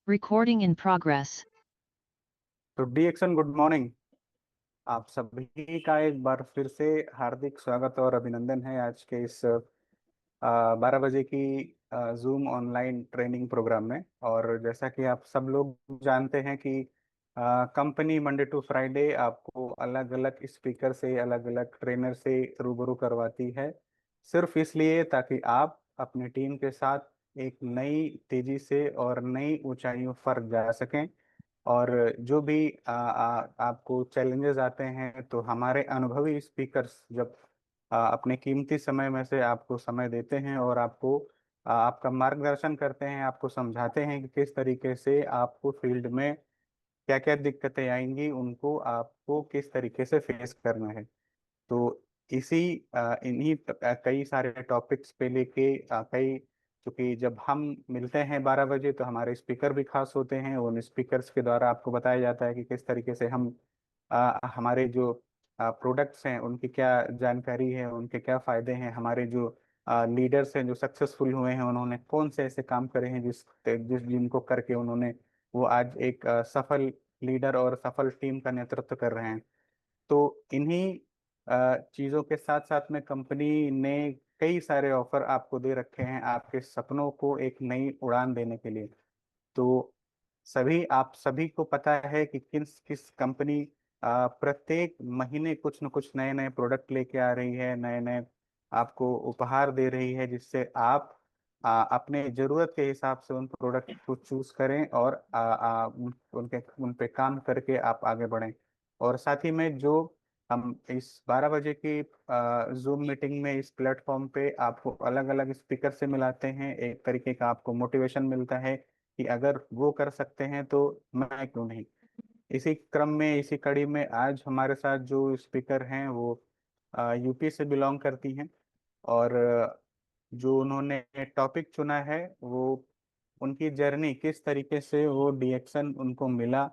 Recording in progress. तो D action good morning. आप सभी का एक बार फिर से हार्दिक स्वागत और अभिनंदन है आज के इस 12 बजे की जूम ऑनलाइन ट्रेनिंग प्रोग्राम में। और जैसा कि आप सब लोग जानते हैं कि कंपनी मंडे टू फ्राइडे आपको अलग अलग स्पीकर से अलग अलग ट्रेनर से रूबरू करवाती है, सिर्फ इसलिए ताकि आप अपनी टीम के साथ एक नई तेजी से और नई ऊंचाइयों पर जा सकें। और जो भी आपको चैलेंजेस आते हैं तो हमारे अनुभवी स्पीकर्स जब अपने कीमती समय में से आपको समय देते हैं और आपको आपका मार्गदर्शन करते हैं, आपको समझाते हैं कि किस तरीके से आपको फील्ड में क्या क्या दिक्कतें आएंगी, उनको आपको किस तरीके से फेस करना है। तो इसी इन्हीं कई सारे टॉपिक्स पे लेके कई, क्योंकि जब हम मिलते हैं 12 बजे तो हमारे स्पीकर भी खास होते हैं। उन स्पीकर्स के द्वारा आपको बताया जाता है कि किस तरीके से हम हमारे जो प्रोडक्ट्स हैं उनकी क्या जानकारी है, उनके क्या फायदे हैं। हमारे जो लीडर्स हैं जो सक्सेसफुल हुए हैं उन्होंने कौन से ऐसे काम करे हैं जिस जिस जिनको करके उन्होंने वो आज एक सफल लीडर और सफल टीम का नेतृत्व कर रहे हैं। तो इन्हीं चीजों के साथ साथ में कंपनी ने कई सारे ऑफर आपको दे रखे हैं आपके सपनों को एक नई उड़ान देने के लिए। तो सभी आप सभी को पता है कि किस किस कंपनी प्रत्येक महीने कुछ न कुछ नए नए प्रोडक्ट लेके आ रही है, नए नए आपको उपहार दे रही है, जिससे आप अपने जरूरत के हिसाब से उन प्रोडक्ट को चूज करें और उन पे काम करके आप आगे बढ़ें। और साथ ही में जो हम इस 12 बजे की जूम मीटिंग में इस प्लेटफॉर्म पे आपको अलग अलग स्पीकर से मिलाते हैं, एक तरीके का आपको मोटिवेशन मिलता है कि अगर वो कर सकते हैं तो मैं क्यों नहीं। इसी क्रम में इसी कड़ी में आज हमारे साथ जो स्पीकर हैं वो यूपी से बिलोंग करती हैं। और जो उन्होंने टॉपिक चुना है वो उनकी जर्नी, किस तरीके से वो डीएक्शन उनको मिला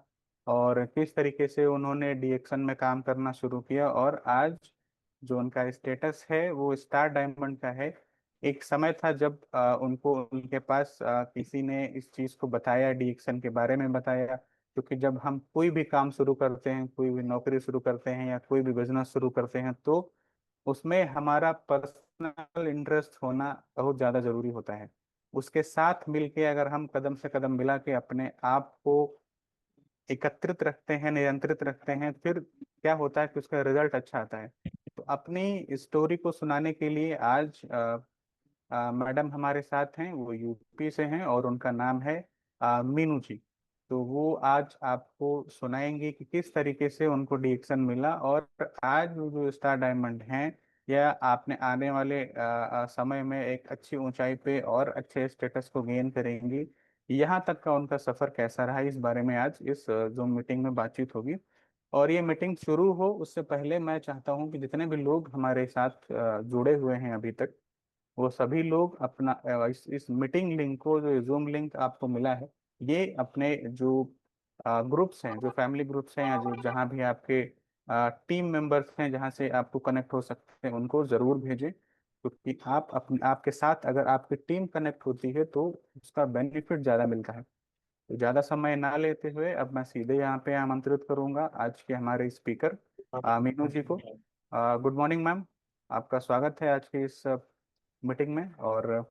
और किस तरीके से उन्होंने डीएक्शन में काम करना शुरू किया और आज जो उनका स्टेटस है वो स्टार डायमंड का है। एक समय था जब उनको उनके पास किसी ने इस चीज को बताया, डीएक्शन के बारे में बताया। क्योंकि जब हम कोई भी काम शुरू करते हैं, कोई भी नौकरी शुरू करते हैं या कोई भी बिजनेस शुरू करते हैं तो उसमें हमारा पर्सनल इंटरेस्ट होना बहुत ज़्यादा जरूरी होता है। उसके साथ मिलके अगर हम कदम से कदम मिला के अपने आप को एकत्रित रखते हैं, नियंत्रित रखते हैं, फिर क्या होता है कि उसका रिजल्ट अच्छा आता है। तो अपनी स्टोरी को सुनाने के लिए आज मैडम हमारे साथ हैं, वो यूपी से हैं और उनका नाम है मीनू जी। तो वो आज आपको सुनाएंगे कि किस तरीके से उनको डिएक्शन मिला और आज वो जो स्टार डायमंड हैं या आपने आने वाले समय में एक अच्छी ऊंचाई पे और अच्छे स्टेटस को गेन करेंगी, यहाँ तक का उनका सफर कैसा रहा, इस बारे में आज इस जूम मीटिंग में बातचीत होगी। और ये मीटिंग शुरू हो उससे पहले मैं चाहता हूँ कि जितने भी लोग हमारे साथ जुड़े हुए हैं अभी तक, वो सभी लोग अपना इस मीटिंग लिंक को, जो जूम लिंक आपको मिला है, ये अपने जो ग्रुप्स हैं, जो फैमिली ग्रुप्स हैं या जो जहाँ भी आपके टीम मेंबर्स हैं जहाँ से आपको कनेक्ट हो सकते हैं उनको जरूर भेजें। क्योंकि आप अपने आपके साथ अगर आपकी टीम कनेक्ट होती है तो उसका बेनिफिट ज़्यादा मिलता है। तो ज़्यादा समय ना लेते हुए अब मैं सीधे यहाँ पे आमंत्रित करूंगा आज के हमारे स्पीकर मीनू जी को। गुड मॉर्निंग मैम, आपका स्वागत है आज की इस मीटिंग में। और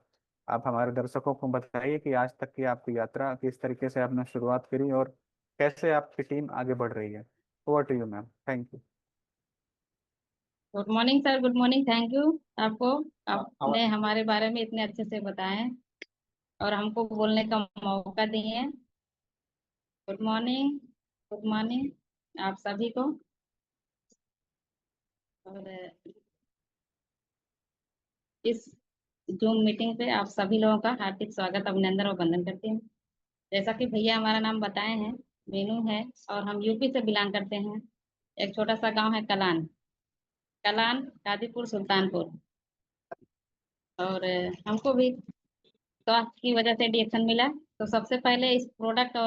आप हमारे दर्शकों को बताइए कि आज तक की आपकी यात्रा किस तरीके से आपने शुरुआत करी और कैसे आपकी टीम आगे बढ़ रही है। Over to you ma'am, thank you. Good morning sir, good morning. Thank you आपको, आपने हमारे बारे में इतने अच्छे से बताएं और हमको बोलने का मौका दिए हैं। गुड मॉर्निंग, गुड मॉर्निंग आप सभी को। और इस जूम मीटिंग पे आप सभी लोगों का हार्दिक स्वागत, अभिनंदन और वंदन करती हूँ। जैसा कि भैया हमारा नाम बताए हैं, मीनू है और हम यूपी से बिलोंग करते हैं। एक छोटा सा गांव है कलान, कलान गाजीपुर सुल्तानपुर। और हमको भी स्वास्थ्य की वजह से डीएक्शन मिला। तो सबसे पहले इस प्रोडक्ट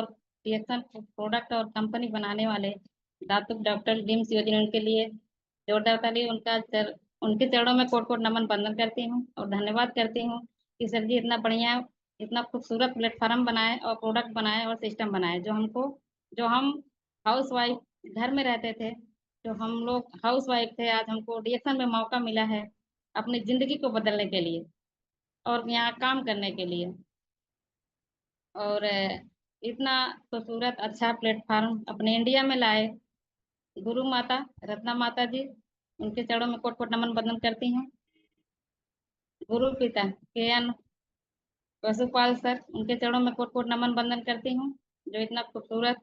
और कंपनी बनाने वाले दातुक डॉक्टर जिम्स योजना उनके लिए जोरदार ताली, उनके चरणों में कोट कोट नमन बंदन करती हूँ और धन्यवाद करती हूँ कि सर जी इतना बढ़िया इतना खूबसूरत प्लेटफार्म बनाए और प्रोडक्ट बनाए और सिस्टम बनाए, जो हम हाउस वाइफ घर में रहते थे, जो हम लोग हाउस वाइफ थे, आज हमको डीएक्शन में मौका मिला है अपनी जिंदगी को बदलने के लिए और यहाँ काम करने के लिए। और इतना खूबसूरत अच्छा प्लेटफार्म अपने इंडिया में लाए। गुरु माता रत्ना माता जी, उनके चरणों में कोट कोट नमन बंदन करती हूँ। गुरु पिता के एन वसुपाल सर, उनके चरणों में कोट कोट नमन बंदन करती हूँ, जो इतना खूबसूरत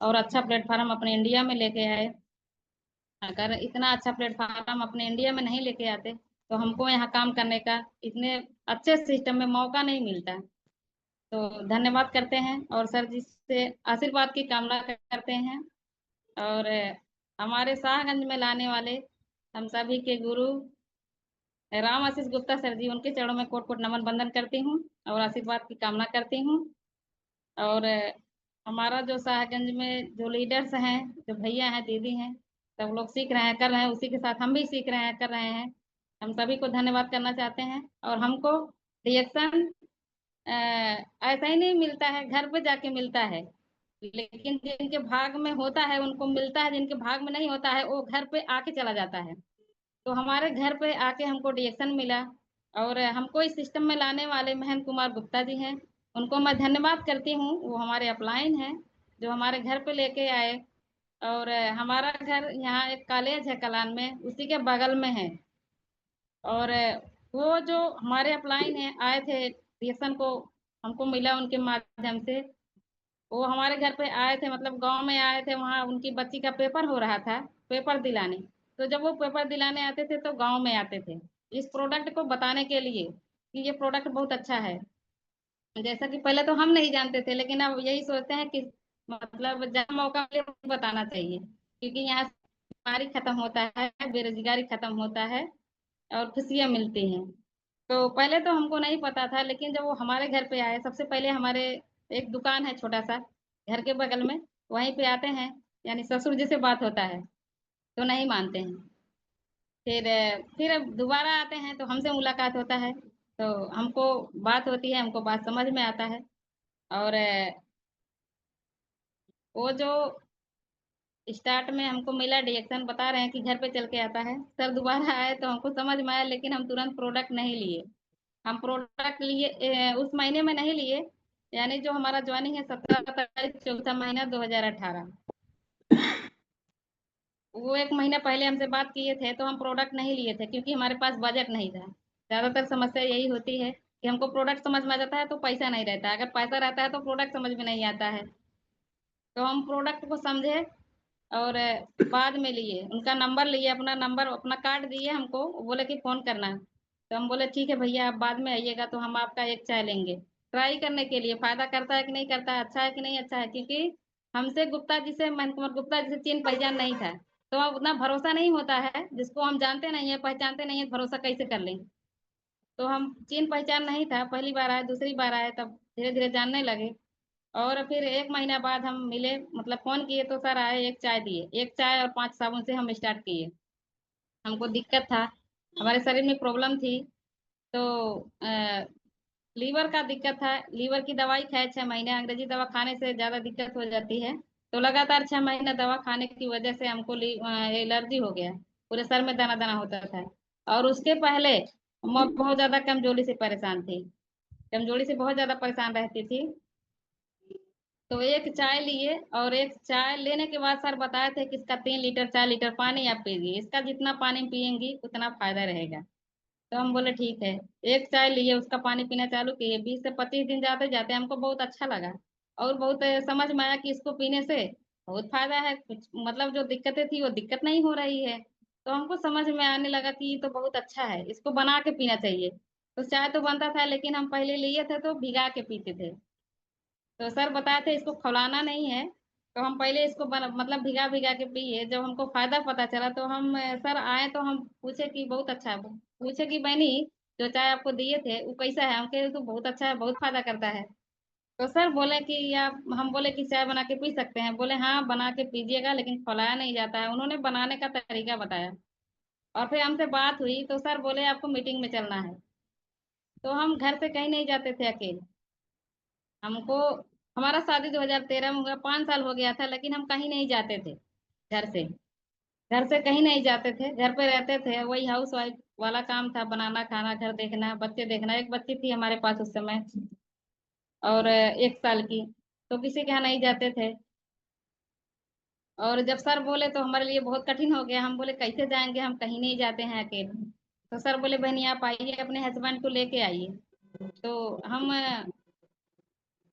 और अच्छा प्लेटफार्म अपने इंडिया में लेके आए। अगर इतना अच्छा प्लेटफार्म अपने इंडिया में नहीं लेके आते तो हमको यहाँ काम करने का इतने अच्छे सिस्टम में मौका नहीं मिलता। तो धन्यवाद करते हैं और सर जी से आशीर्वाद की कामना करते हैं। और हमारे शाहगंज में लाने वाले हम सभी के गुरु राम आशीष गुप्ता सर जी, उनके चरणों में कोट कोट नमन बंदन करती हूँ और आशीर्वाद की कामना करती हूँ। और हमारा जो शाहगंज में जो लीडर्स हैं, जो भैया हैं, दीदी हैं, सब लोग सीख रहे हैं, कर रहे हैं, उसी के साथ हम भी सीख रहे हैं, कर रहे हैं। हम सभी को धन्यवाद करना चाहते हैं। और हमको रिएक्शन ऐसा ही नहीं मिलता है, घर पे जाके मिलता है, लेकिन जिनके भाग में होता है उनको मिलता है, जिनके भाग में नहीं होता है वो घर पे आके चला जाता है। तो हमारे घर पे आके हमको रिएक्शन मिला और हमको इस सिस्टम में लाने वाले महेंद्र कुमार गुप्ता जी हैं, उनको मैं धन्यवाद करती हूँ। वो हमारे अपलाइन हैं जो हमारे घर पे लेके आए। और हमारा घर यहाँ एक कॉलेज है कलान में, उसी के बगल में है। और वो जो हमारे अपलाइन है आए थे रिएक्शन को, हमको मिला उनके माध्यम से। वो हमारे घर पे आए थे, मतलब गांव में आए थे, वहाँ उनकी बच्ची का पेपर हो रहा था, पेपर दिलाने। तो जब वो पेपर दिलाने आते थे तो गांव में आते थे इस प्रोडक्ट को बताने के लिए कि ये प्रोडक्ट बहुत अच्छा है। जैसा कि पहले तो हम नहीं जानते थे, लेकिन अब यही सोचते हैं कि मतलब जहाँ मौका मिले बताना चाहिए, क्योंकि यहाँ बीमारी खत्म होता है, बेरोजगारी खत्म होता है और खुशियाँ मिलती हैं। तो पहले तो हमको नहीं पता था, लेकिन जब वो हमारे घर पे आए, सबसे पहले हमारे एक दुकान है छोटा सा घर के बगल में, वहीं पे आते हैं, यानी ससुर जी से बात होता है तो नहीं मानते हैं। फिर अब दोबारा आते हैं तो हमसे मुलाकात होता है, तो हमको बात होती है, हमको बात समझ में आता है। और वो जो स्टार्ट में हमको मिला रिएक्शन, बता रहे हैं कि घर पे चल के आता है, सर दोबारा आए तो हमको समझ में आया, लेकिन हम तुरंत प्रोडक्ट नहीं लिए। हम प्रोडक्ट लिए उस महीने में नहीं लिए, यानी जो हमारा ज्वाइनिंग है 17 तारीख चौथा महीना 2018, वो एक महीना पहले हमसे बात किए थे तो हम प्रोडक्ट नहीं लिए थे क्योंकि हमारे पास बजट नहीं था। ज्यादातर समस्या यही होती है कि हमको प्रोडक्ट समझ में आ जाता है तो पैसा नहीं रहता है, अगर पैसा रहता है तो प्रोडक्ट समझ में नहीं आता है। तो हम प्रोडक्ट को समझे और बाद में लिए, उनका नंबर लिए, अपना नंबर अपना कार्ड दिए हमको, वो बोले कि फोन करना है। तो हम बोले ठीक है भैया, आप बाद में आइएगा तो हम आपका एक चाय लेंगे, ट्राई करने के लिए फायदा करता है कि नहीं करता है, अच्छा है कि नहीं अच्छा है। क्योंकि हमसे गुप्ता जी से, महेंद्र कुमार गुप्ता जी से चीन पहचान नहीं था, तो अब उतना भरोसा नहीं होता है, जिसको हम जानते नहीं है, पहचानते नहीं है, भरोसा कैसे कर लें। तो हम चीन पहचान नहीं था, पहली बार आए, दूसरी बार आए, तब धीरे धीरे जानने लगे। और फिर एक महीना बाद हम मिले, मतलब फोन किए तो सर आए, एक चाय दिए, एक चाय और 5 साबुन से हम स्टार्ट किए। हमको दिक्कत था, हमारे शरीर में प्रॉब्लम थी, तो लीवर का दिक्कत था, लीवर की दवाई खाए 6 महीने, अंग्रेजी दवा खाने से ज्यादा दिक्कत हो जाती है। तो लगातार 6 महीने दवा खाने की वजह से हमको एलर्जी हो गया, पूरे सर में दाना दाना होता था। और उसके पहले मैं बहुत ज्यादा कमजोरी से परेशान थी, कमजोरी से बहुत ज्यादा परेशान रहती थी। तो एक चाय लिए और एक चाय लेने के बाद सर बताए थे कि इसका 3 लीटर 4 लीटर पानी आप पीजिए, इसका जितना पानी पियेंगी उतना फायदा रहेगा। तो हम बोले ठीक है। एक चाय लिए, उसका पानी पीना चालू किए, 20 से 25 दिन जाते जाते हमको बहुत अच्छा लगा और बहुत समझ में आया कि इसको पीने से बहुत फायदा है, कुछ मतलब जो दिक्कतें थी वो दिक्कत नहीं हो रही है। तो हमको समझ में आने लगा कि ये तो बहुत अच्छा है, इसको बना के पीना चाहिए। तो चाय तो बनता था, लेकिन हम पहले लिए थे तो भिगा के पीते थे। तो सर बताए थे इसको खौलाना नहीं है, तो हम पहले इसको मतलब भिगा भिगा के पिए। जब हमको फायदा पता चला तो हम सर आए तो हम पूछे कि बहुत अच्छा है, पूछे कि बहनी जो चाय आपको दिए थे वो कैसा है, हम कहे तो बहुत अच्छा है, बहुत फायदा करता है। तो सर बोले कि आप, हम बोले कि चाय बना के पी सकते हैं, बोले हाँ बना के पीजिएगा, लेकिन खौलाया नहीं जाता है। उन्होंने बनाने का तरीका बताया और फिर हमसे बात हुई तो सर बोले आपको मीटिंग में चलना है। तो हम घर से कहीं नहीं जाते थे अकेले, हमको, हमारा शादी 2013 में हुआ, 5 साल हो गया था, लेकिन हम कहीं नहीं जाते थे घर से। घर से कहीं नहीं जाते थे, घर पे रहते थे। वही हाउस वाइफ वाला काम था, बनाना, खाना, घर देखना, बच्चे देखना। एक बच्ची थी हमारे पास उस समय, और 1 साल की। तो किसी के यहाँ नहीं जाते थे। और जब सर बोले तो हमारे लिए बहुत कठिन हो गया। हम बोले कैसे जाएंगे, हम कहीं नहीं जाते हैं अकेले। तो सर बोले बहनी आप आइए, अपने हस्बैंड को लेके आइए। तो हम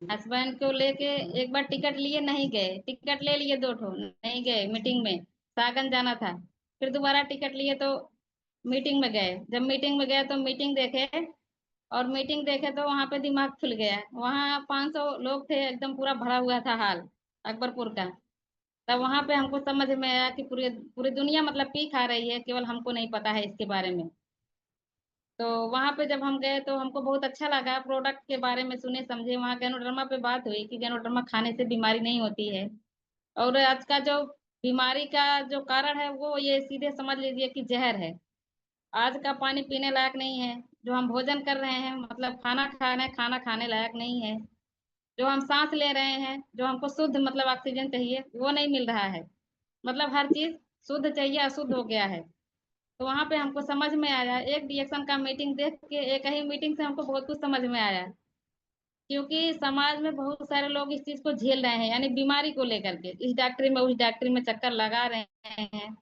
हस्बैंड को लेके एक बार टिकट लिए, नहीं गए। टिकट ले लिए 2 ठो, नहीं गए मीटिंग में। सागन जाना था। फिर दोबारा टिकट लिए तो मीटिंग में गए। जब मीटिंग में गए तो मीटिंग देखे, और मीटिंग देखे तो वहां पे दिमाग खुल गया। वहां 500 लोग थे, एकदम पूरा भरा हुआ था हाल, अकबरपुर का। तब वहां पे हमको समझ में आया कि पूरी पूरी दुनिया मतलब पी खा रही है, केवल हमको नहीं पता है इसके बारे में। तो वहां पे जब हम गए तो हमको बहुत अच्छा लगा। प्रोडक्ट के बारे में सुने समझे। वहाँ गैनोडर्मा पे बात हुई कि गैनोडर्मा खाने से बीमारी नहीं होती है। और आज का जो बीमारी का जो कारण है वो ये सीधे समझ लीजिए कि जहर है। आज का पानी पीने लायक नहीं है। जो हम भोजन कर रहे हैं, मतलब खाना खा रहे हैं, खाना खाने लायक नहीं है। जो हम सांस ले रहे हैं, जो हमको शुद्ध मतलब ऑक्सीजन चाहिए, वो नहीं मिल रहा है। मतलब हर चीज शुद्ध चाहिए, अशुद्ध हो गया है। तो वहां पे हमको समझ में आया, एक डीएक्शन का मीटिंग देख के, एक ही मीटिंग से हमको बहुत कुछ समझ में आया। क्योंकि समाज में बहुत सारे लोग इस चीज को झेल रहे हैं, यानी बीमारी को लेकर के इस डॉक्टरी में उस डॉक्टरी में चक्कर लगा रहे हैं।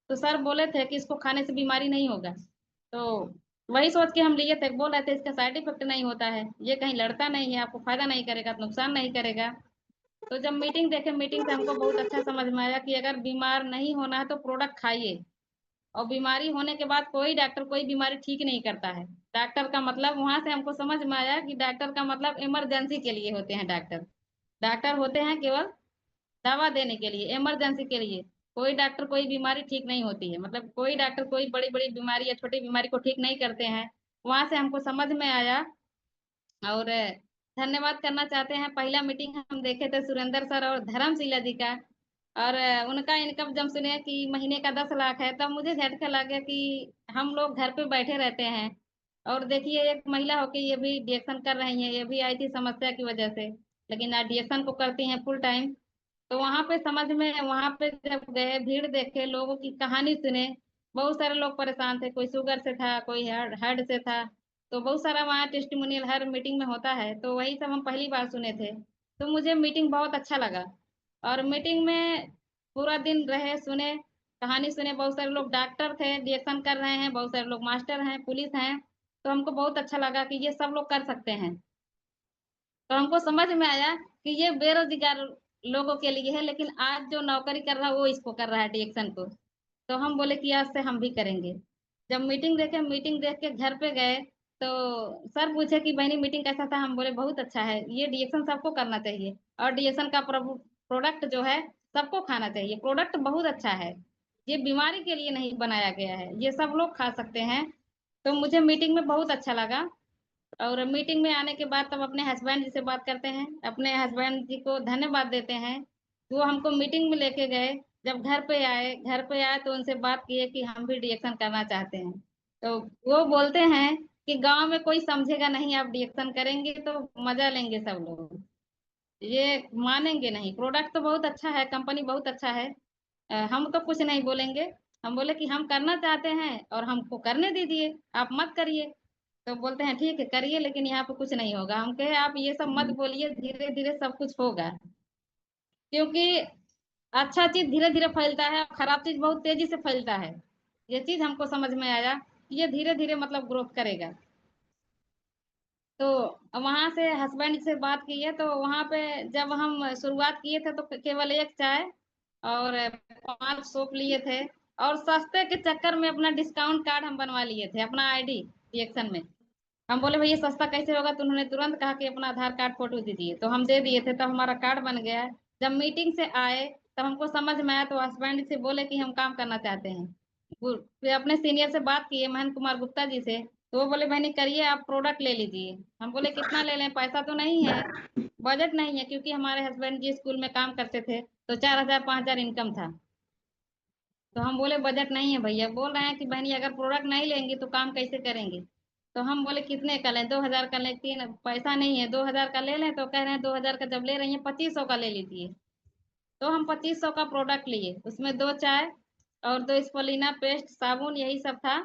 तो सर बोले थे कि इसको खाने से बीमारी नहीं होगा। तो वही सोच के हम लिए थे। बोल रहे थे इसका साइड इफेक्ट नहीं होता है, ये कहीं लड़ता नहीं है, आपको फायदा नहीं करेगा, नुकसान नहीं करेगा। तो जब मीटिंग देखे, मीटिंग से हमको बहुत अच्छा समझ में आया कि अगर बीमार नहीं होना है तो प्रोडक्ट खाइए। और बीमारी होने के बाद कोई डॉक्टर कोई बीमारी ठीक नहीं करता है। डॉक्टर का मतलब, वहां से हमको समझ में आया कि डॉक्टर का मतलब इमरजेंसी के लिए होते हैं डॉक्टर। डॉक्टर होते हैं केवल दवा देने के लिए, इमरजेंसी के लिए। कोई डॉक्टर कोई बीमारी ठीक नहीं होती है, मतलब कोई डॉक्टर कोई बड़ी बड़ी बीमारी या छोटी बीमारी को ठीक नहीं करते हैं। वहां से हमको समझ में आया। और धन्यवाद करना चाहते हैं, पहला मीटिंग हम देखे थे सुरेंद्र सर और धर्मशिला जी का। और उनका इनकम जब सुने कि महीने का 10 लाख है, तब मुझे झटका लगा कि हम लोग घर पे बैठे रहते हैं। और देखिए एक महिला होके ये भी डिएक्शन कर रही हैं, ये भी आई थी समस्या की वजह से, लेकिन आज डिएक्शन को करती हैं फुल टाइम। तो वहां पे समझ में, वहां पे जब गए, भीड़ देखे, लोगों की कहानी सुने। बहुत सारे लोग परेशान थे, कोई शुगर से था, कोई हार्ट से था। तो बहुत सारा वहाँ टेस्टिमोनियल हर मीटिंग में होता है, तो वही सब हम पहली बार सुने थे। तो मुझे मीटिंग बहुत अच्छा लगा। और मीटिंग में पूरा दिन रहे, सुने, कहानी सुने। बहुत सारे लोग डॉक्टर थे, डिएक्शन कर रहे हैं, बहुत सारे लोग मास्टर हैं, पुलिस हैं। तो हमको बहुत अच्छा लगा कि ये सब लोग कर सकते हैं। तो हमको समझ में आया कि ये बेरोजगार लोगों के लिए है, लेकिन आज जो नौकरी कर रहा है वो इसको कर रहा है, डिएक्शन को। तो हम बोले कि आज से हम भी करेंगे। जब मीटिंग देखे, मीटिंग देख के घर पे गए, तो सर पूछे कि बहनी मीटिंग कैसा था। हम बोले बहुत अच्छा है, ये डिएक्शन सबको करना चाहिए। और डिएक्शन का प्रोडक्ट जो है सबको खाना चाहिए। प्रोडक्ट बहुत अच्छा है, ये बीमारी के लिए नहीं बनाया गया है, ये सब लोग खा सकते हैं। तो मुझे मीटिंग में बहुत अच्छा लगा। और मीटिंग में आने के बाद तब अपने हस्बैंड जी से बात करते हैं, अपने हस्बैंड जी को धन्यवाद देते हैं। वो हमको मीटिंग में लेके गए। जब घर पे आए तो उनसे बात किए कि हम भी डिएक्शन करना चाहते हैं। तो वो बोलते हैं कि गांव में कोई समझेगा नहीं, आप डिएक्शन करेंगे तो मजा लेंगे सब लोग, ये मानेंगे नहीं। प्रोडक्ट तो बहुत अच्छा है, कंपनी बहुत अच्छा है। हम तो कुछ नहीं बोलेंगे। हम बोले कि हम करना चाहते हैं और हमको करने दीजिए, आप मत करिए। तो बोलते हैं ठीक है करिए, लेकिन यहाँ पे कुछ नहीं होगा। हम कहे आप ये सब मत बोलिए, धीरे धीरे सब कुछ होगा। क्योंकि अच्छा चीज धीरे धीरे फैलता है, खराब चीज बहुत तेजी से फैलता है। ये चीज हमको समझ में आया कि ये धीरे धीरे मतलब ग्रोथ करेगा। तो वहां से हस्बैंड से बात की है, तो वहां पे जब हम शुरुआत किए थे तो केवल एक चाय और 5 सूप लिए थे। और सस्ते के चक्कर में अपना डिस्काउंट कार्ड हम बनवा लिए थे, अपना आईडी रिएक्शन में। हम बोले भैया सस्ता कैसे होगा, तो उन्होंने तुरंत कहा कि अपना आधार कार्ड फोटो दीजिए, तो हम दे दिए थे, तब हमारा कार्ड बन गया। जब मीटिंग से आए तब हमको समझ में आया, तो हस्बैंड से बोले कि हम काम करना चाहते हैं। फिर अपने सीनियर से बात किए, महेंद्र कुमार गुप्ता जी से। तो वो बोले बहनी करिए, आप प्रोडक्ट ले लीजिए। हम बोले कितना ले लें, पैसा तो नहीं है, बजट नहीं है, क्योंकि हमारे हस्बैंड जी स्कूल में काम करते थे, तो 4,000 5,000 इनकम था। तो हम बोले बजट नहीं है भैया। बोल रहे हैं कि बहनी अगर प्रोडक्ट नहीं लेंगे तो काम कैसे करेंगे। तो हम बोले कितने का लें, 2000 का लें, तीन पैसा नहीं है, 2000 का ले लें। तो कह रहे हैं 2000 का जब ले रही हैं 2500 का ले लीजिए। तो हम 2500 का प्रोडक्ट लिए, उसमें 2 चाय और 2 स्पोलिना पेस्ट, साबुन, यही सब था।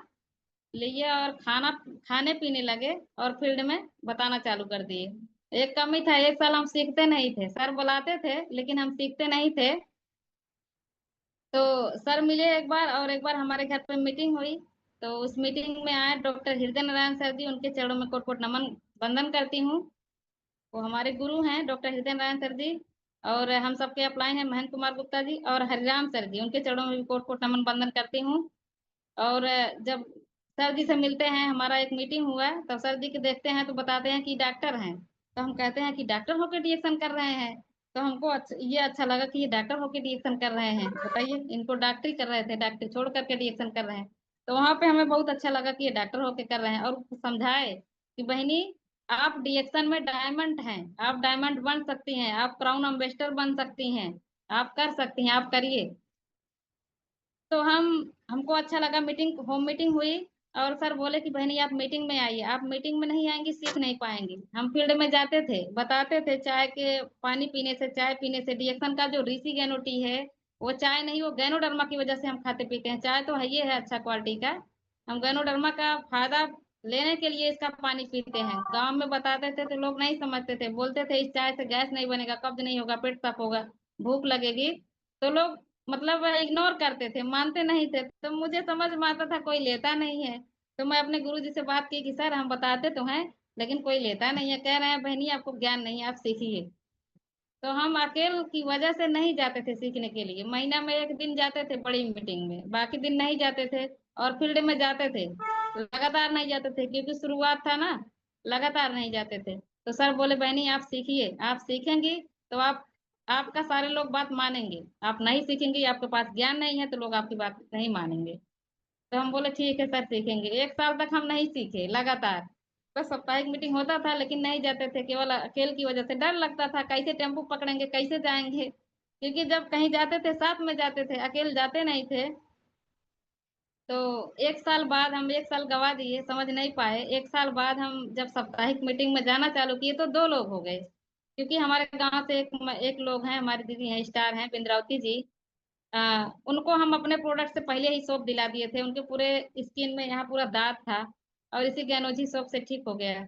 लिए और खाना खाने पीने लगे और फील्ड में बताना चालू कर दिए। एक कमी था, 1 साल हम सीखते नहीं थे, सर बुलाते थे लेकिन हम सीखते नहीं थे। तो सर मिले एक बार, और एक बार हमारे घर पे मीटिंग हुई। तो उस मीटिंग में आए डॉक्टर हृदय नारायण सर जी, उनके चरणों में कोट कोट नमन वंदन करती हूँ। वो हमारे गुरु हैं डॉक्टर हृदय नारायण सर जी। और हम सबके अप्लाई हैं महेंद्र कुमार गुप्ता जी और हरिराम सर जी, उनके चरणों में भी कोट कोट नमन वंदन करती हूँ। और जब सर जी से मिलते हैं, हमारा एक मीटिंग हुआ है, तो सर जी के देखते हैं तो बताते हैं कि डॉक्टर हैं। तो हम कहते हैं कि डॉक्टर होकर डिएक्शन कर रहे हैं। तो हमको ये अच्छा लगा कि ये डॉक्टर होकर डिएक्शन कर रहे हैं, बताइए, इनको डॉक्टरी कर रहे थे, डॉक्टरी छोड़ करके डिएक्शन कर रहे हैं। तो वहां पे हमें बहुत अच्छा लगा कि ये डॉक्टर होकर कर रहे हैं, और समझाए कि बहनी, आप डिएक्शन में डायमंड हैं, आप डायमंड बन सकती हैं, आप क्राउन एम्बेसडर बन सकती हैं, आप कर सकती हैं, आप करिए। तो हमको अच्छा लगा। मीटिंग होम मीटिंग हुई, और सर बोले कि बहनी आप मीटिंग में आइए, आप मीटिंग में नहीं आएंगी सीख नहीं पाएंगी। हम फील्ड में जाते थे, बताते थे चाय के पानी पीने से, चाय पीने से डिएक्शन का जो रीसी गैनो टी है, वो चाय नहीं, वो गैनोडर्मा की वजह से हम खाते पीते हैं। चाय तो है, ये है अच्छा क्वालिटी का। हम गैनोडर्मा का फायदा लेने के लिए इसका पानी पीते हैं। गांव में बताते थे तो लोग नहीं समझते थे, बोलते थे इस चाय से गैस नहीं बनेगा, कब्ज नहीं होगा, पेट साफ होगा, भूख लगेगी। तो लोग मतलब इग्नोर करते थे, मानते नहीं थे। तो मुझे समझ में आता था कोई लेता नहीं है। तो मैं अपने गुरुजी से बात की कि सर हम बताते तो हैं लेकिन कोई लेता नहीं है। कह रहे हैं बहनी आपको ज्ञान नहीं है, आप सीखिए। तो हम अकेले की वजह से नहीं जाते थे सीखने के लिए, महीना में एक दिन जाते थे बड़ी मीटिंग में, बाकी दिन नहीं जाते थे। और फील्ड में जाते थे, लगातार नहीं जाते थे क्योंकि शुरुआत था ना, लगातार नहीं जाते थे। तो सर बोले बहनी आप सीखिए, आप सीखेंगी तो आपका सारे लोग बात मानेंगे, आप नहीं सीखेंगे, आपके पास ज्ञान नहीं है तो लोग आपकी बात नहीं मानेंगे। तो हम बोले ठीक है सर सीखेंगे। 1 साल तक हम नहीं सीखे लगातार, बस साप्ताहिक मीटिंग होता था लेकिन नहीं जाते थे, केवल अकेले की वजह से डर लगता था, कैसे टेम्पो पकड़ेंगे, कैसे जाएंगे। क्योंकि जब कहीं जाते थे साथ में जाते थे, अकेले जाते नहीं थे। तो 1 साल बाद हम 1 साल गवा दिए, समझ नहीं पाए। 1 साल बाद हम जब साप्ताहिक मीटिंग में जाना चालू किए तो 2 लोग हो गए। क्योंकि हमारे गांव से एक लोग हैं, हमारी दीदी हैं, स्टार हैं, बिंद्रावती जी। उनको हम अपने प्रोडक्ट से पहले ही सोप दिला दिए थे, उनके पूरे स्किन में यहाँ पूरा दाग था, और इसी गैनोजी सोप से ठीक हो गया।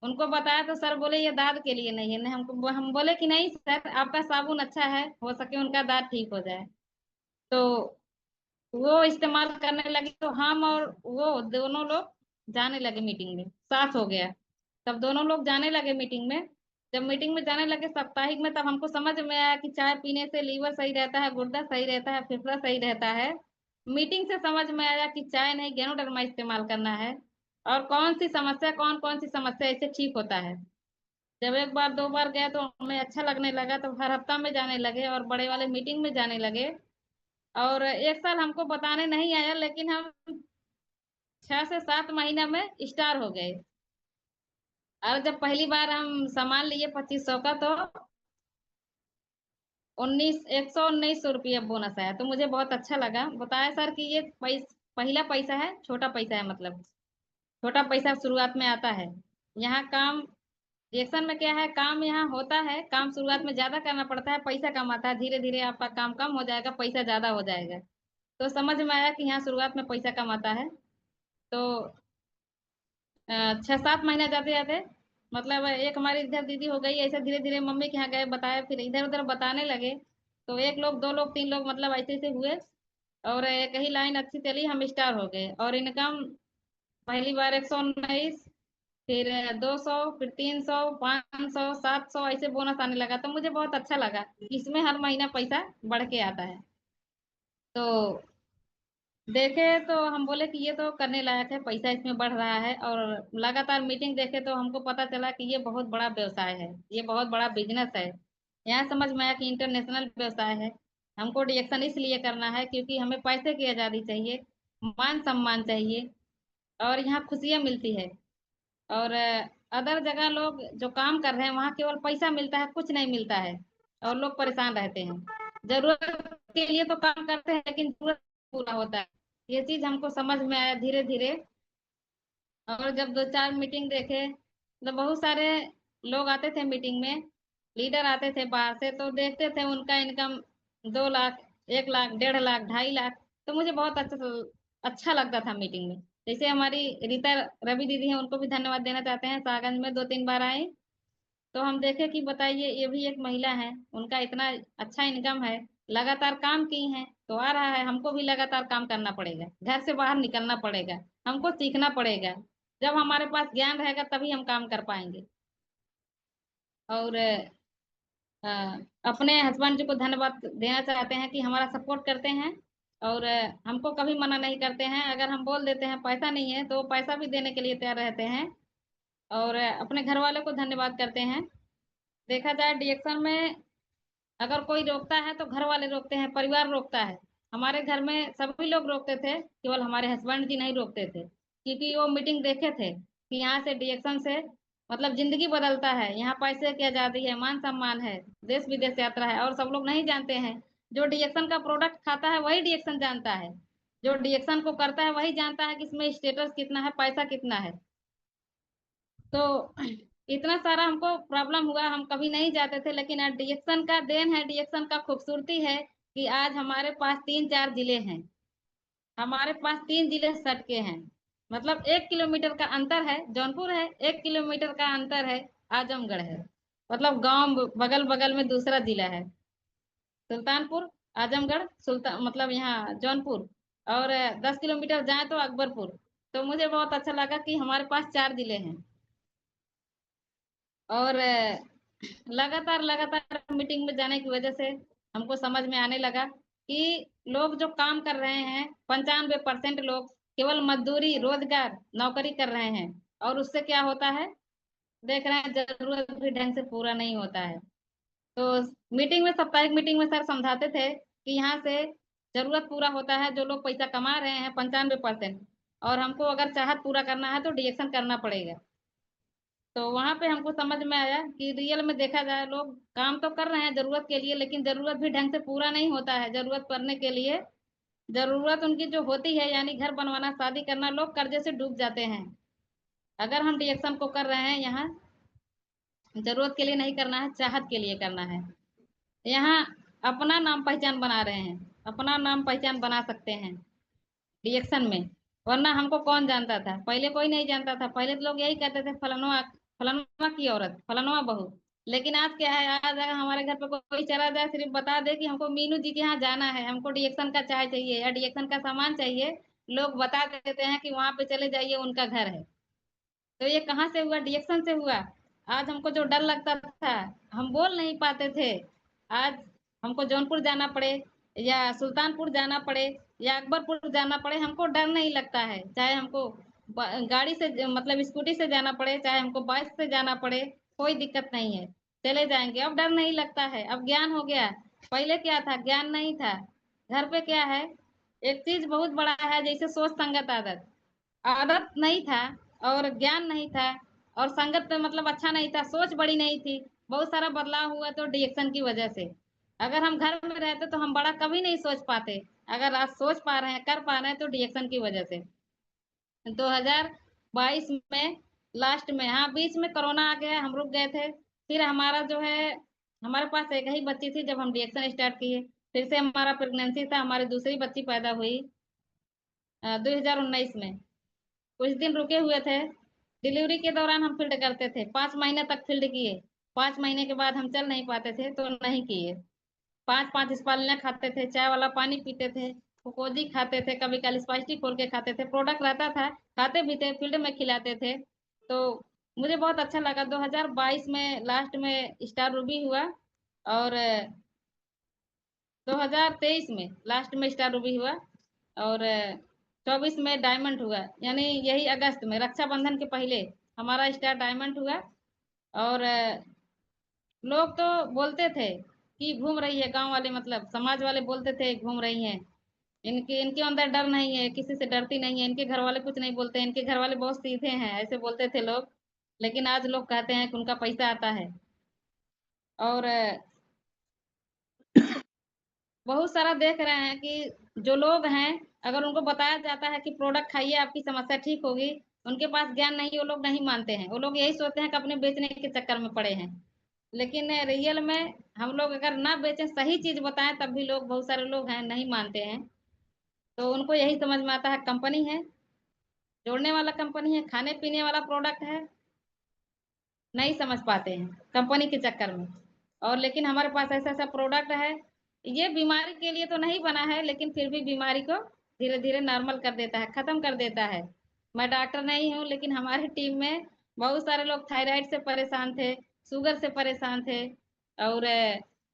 उनको बताया तो सर बोले ये दाद के लिए नहीं है, नहीं हमको, हम बोले कि नहीं सर आपका साबुन अच्छा है, हो सके उनका दाद ठीक हो जाए। तो वो इस्तेमाल करने लगे, तो हम और वो दोनों लोग जाने लगे मीटिंग में, साथ हो गया। तब दोनों लोग जाने लगे मीटिंग में। जब मीटिंग में जाने लगे साप्ताहिक में, तब हमको समझ में आया कि चाय पीने से लीवर सही रहता है, गुर्दा सही रहता है, फेफड़ा सही रहता है। मीटिंग से समझ में आया कि चाय नहीं, गैनोडर्मा इस्तेमाल करना है, और कौन सी समस्या, कौन कौन सी समस्या इससे ठीक होता है। जब एक बार 2 बार गए तो हमें अच्छा लगने लगा, तो हर हफ्ता में जाने लगे और बड़े वाले मीटिंग में जाने लगे। और 1 साल हमको बताने नहीं आया, लेकिन हम 6 से 7 महीना में स्टार हो गए। और जब पहली बार हम सामान लिए 2500 का, तो 119 रुपया बोनस आया। तो मुझे बहुत अच्छा लगा, बताया सर कि ये पहला पैसा है, छोटा पैसा है, मतलब छोटा पैसा शुरुआत में आता है। यहाँ काम रिएक्शन में क्या है, काम यहाँ होता है, काम शुरुआत में ज्यादा करना पड़ता है, पैसा कम आता है, धीरे धीरे आपका काम कम हो जाएगा, पैसा ज्यादा हो जाएगा। तो समझ में आया कि यहाँ शुरुआत में पैसा कम आता है। तो 6 7 महीना जाते जाते, मतलब एक हमारी इधर दीदी हो गई, ऐसे धीरे धीरे मम्मी के यहाँ गए, बताया, फिर इधर उधर बताने लगे। तो 1 लोग 2 लोग 3 लोग, मतलब ऐसे ऐसे हुए, और एक ही लाइन अच्छी चली, हम स्टार हो गए। और इनकम पहली बार 119, फिर 200, फिर 300, 500, 700, ऐसे बोनस आने लगा। तो मुझे बहुत अच्छा लगा कि इसमें हर महीना पैसा बढ़ के आता है। तो देखे तो हम बोले कि ये तो करने लायक है, पैसा इसमें बढ़ रहा है। और लगातार मीटिंग देखे तो हमको पता चला कि ये बहुत बड़ा व्यवसाय है, ये बहुत बड़ा बिजनेस है। यहाँ समझ में आया कि इंटरनेशनल व्यवसाय है। हमको रिएक्शन इसलिए करना है क्योंकि हमें पैसे की आज़ादी चाहिए, मान सम्मान चाहिए, और यहाँ खुशियाँ मिलती है। और अदर जगह लोग जो काम कर रहे हैं वहाँ केवल पैसा मिलता है, कुछ नहीं मिलता है, और लोग परेशान रहते हैं। जरूरत के लिए तो काम करते हैं लेकिन जरूरत पूरा होता है। ये चीज हमको समझ में आया धीरे धीरे। और जब 2-4 मीटिंग देखे तो बहुत सारे लोग आते थे मीटिंग में, लीडर आते थे बाहर से, तो देखते थे उनका इनकम 2 लाख, 1 लाख, 1.5 लाख, 2.5 लाख। तो मुझे बहुत अच्छा लगता था मीटिंग में। जैसे हमारी रीता रवि दीदी हैं, उनको भी धन्यवाद देना चाहते हैं। सागंज में 2-3 बार आए तो हम देखे कि बताइए, ये भी एक महिला है, उनका इतना अच्छा इनकम है, लगातार काम की हैं तो आ रहा है। हमको भी लगातार काम करना पड़ेगा, घर से बाहर निकलना पड़ेगा, हमको सीखना पड़ेगा। जब हमारे पास ज्ञान रहेगा तभी हम काम कर पाएंगे। और अ, अपने हस्बैंड जी को धन्यवाद देना चाहते हैं कि हमारा सपोर्ट करते हैं और हमको कभी मना नहीं करते हैं। अगर हम बोल देते हैं पैसा नहीं है तो वो पैसा भी देने के लिए तैयार रहते हैं। और अपने घर वालों को धन्यवाद करते हैं। देखा जाए डीएक्शन में अगर कोई रोकता है तो घर वाले रोकते हैं, परिवार रोकता है। हमारे घर में सभी लोग रोकते थे, केवल हमारे हस्बैंड जी नहीं रोकते थे, क्योंकि वो मीटिंग देखे थे कि यहाँ से डीएक्शन से मतलब जिंदगी बदलता है, यहाँ पैसे की आजादी है, मान सम्मान है, देश विदेश यात्रा है। और सब लोग नहीं जानते हैं, जो डीएक्शन का प्रोडक्ट खाता है वही डीएक्शन जानता है, जो डीएक्शन को करता है वही जानता है कि इसमें स्टेटस कितना है, पैसा कितना है। तो इतना सारा हमको प्रॉब्लम हुआ, हम कभी नहीं जाते थे, लेकिन आज डीएक्शन का देन है, डीएक्शन का खूबसूरती है कि आज हमारे पास 3-4 जिले हैं। हमारे पास 3 जिले सटके हैं, मतलब 1 किलोमीटर का अंतर है, जौनपुर है, 1 किलोमीटर का अंतर है, आजमगढ़ है। मतलब गांव बगल बगल में दूसरा जिला है, सुल्तानपुर, आजमगढ़, सुल्तान मतलब यहाँ जौनपुर। और 10 किलोमीटर जाए तो अकबरपुर। तो मुझे बहुत अच्छा लगा कि हमारे पास 4 जिले हैं। और लगातार लगातार मीटिंग में जाने की वजह से हमको समझ में आने लगा कि लोग जो काम कर रहे हैं, 95% लोग केवल मजदूरी, रोजगार, नौकरी कर रहे हैं। और उससे क्या होता है, देख रहे हैं जरूरत भी ढंग से पूरा नहीं होता है। तो मीटिंग में, साप्ताहिक मीटिंग में सर समझाते थे कि यहाँ से जरूरत पूरा होता है, जो लोग पैसा कमा रहे हैं 95%, और हमको अगर चाहत पूरा करना है तो डीएक्शन करना पड़ेगा। तो वहां पे हमको समझ में आया कि रियल में देखा जाए, लोग काम तो कर रहे हैं जरूरत के लिए, लेकिन जरूरत भी ढंग से पूरा नहीं होता है। जरूरत पड़ने के लिए, जरूरत उनकी जो होती है, यानी घर बनवाना, शादी करना, लोग कर्जे से डूब जाते हैं। अगर हम डीएक्शन को कर रहे हैं, यहाँ जरूरत के लिए नहीं करना है, चाहत के लिए करना है। यहाँ अपना नाम पहचान बना रहे हैं, अपना नाम पहचान बना सकते हैं रिएक्शन में। वरना हमको कौन जानता था, पहले कोई नहीं जानता था। पहले तो लोग यही कहते थे फलाना, फलाना की औरत, फलाना बहू। लेकिन आज क्या है, आज अगर हमारे घर पे कोई चला जाए, सिर्फ बता दे कि हमको मीनू जी के यहाँ जाना है, हमको डीएक्शन का चाय चाहिए या डीएक्शन का सामान चाहिए, लोग बता देते हैं कि वहां पे चले जाइए, उनका घर है। तो ये कहाँ से हुआ, डीएक्शन से हुआ। आज हमको जो डर लगता था, हम बोल नहीं पाते थे, आज हमको जौनपुर जाना पड़े या सुल्तानपुर जाना पड़े या अकबरपुर जाना पड़े, हमको डर नहीं लगता है। चाहे हमको गाड़ी से मतलब स्कूटी से जाना पड़े, चाहे हमको बाइक से जाना पड़े, कोई दिक्कत नहीं है, चले जाएंगे। अब डर नहीं लगता है, अब ज्ञान हो गया। पहले क्या था, ज्ञान नहीं था। घर पे क्या है, एक चीज बहुत बड़ा है, जैसे सोच संगत आदत। आदत नहीं था और ज्ञान नहीं था और संगत पे मतलब अच्छा नहीं था, सोच बड़ी नहीं थी। बहुत सारा बदलाव हुआ तो डीएक्शन की वजह से। अगर हम घर में रहते तो हम बड़ा कभी नहीं सोच पाते। अगर आज सोच पा रहे हैं, कर पा रहे हैं, तो डीएक्शन की वजह से। 2022 में लास्ट में, हाँ बीच में कोरोना आ गया, हम रुक गए थे। फिर हमारा जो है, हमारे पास एक ही बच्ची थी जब हम डीएक्शन स्टार्ट किए। फिर से हमारा प्रेगनेंसी था, हमारी दूसरी बच्ची पैदा हुई 2019 में। कुछ दिन रुके हुए थे। डिलीवरी के दौरान हम फील्ड करते थे, 5 महीने तक फील्ड किए। 5 महीने के बाद हम चल नहीं पाते थे तो नहीं किए। 5-5 स्पालिना खाते थे, चाय वाला पानी पीते थे, ग्लूकोजी खाते थे, कभी कभी स्पाइसी खोल के खाते थे, प्रोडक्ट रहता था, खाते भी थे, फील्ड में खिलाते थे। तो मुझे बहुत अच्छा लगा। 2022 में लास्ट में स्टार रूबी हुआ और 2023 में लास्ट में स्टार रूबी हुआ और 24 में डायमंड हुआ। यानी यही अगस्त में रक्षाबंधन के पहले हमारा स्टार डायमंड हुआ। और लोग तो बोलते थे कि घूम रही है, गांव वाले मतलब समाज वाले बोलते थे घूम रही हैं, इनके इनके अंदर डर नहीं है, किसी से डरती नहीं है, इनके घर वाले कुछ नहीं बोलते, इनके घर वाले बहुत सीधे हैं, ऐसे बोलते थे लोग। लेकिन आज लोग कहते हैं कि उनका पैसा आता है। और बहुत सारा देख रहे हैं कि जो लोग हैं, अगर उनको बताया जाता है कि प्रोडक्ट खाइए आपकी समस्या ठीक होगी, उनके पास ज्ञान नहीं, वो लोग नहीं मानते हैं। वो लोग यही सोचते हैं कि अपने बेचने के चक्कर में पड़े हैं। लेकिन रियल में हम लोग अगर ना बेचें, सही चीज बताएं, तब भी लोग, बहुत सारे लोग हैं नहीं मानते हैं। तो उनको यही समझ में आता है कंपनी है, जोड़ने वाला कंपनी है, खाने पीने वाला प्रोडक्ट है, नहीं समझ पाते हैं कंपनी के चक्कर में। और लेकिन हमारे पास ऐसा ऐसा प्रोडक्ट है, ये बीमारी के लिए तो नहीं बना है, लेकिन फिर भी बीमारी को धीरे धीरे नॉर्मल कर देता है, खत्म कर देता है। मैं डॉक्टर नहीं हूँ, लेकिन हमारी टीम में बहुत सारे लोग थायराइड से परेशान थे, शुगर से परेशान थे, और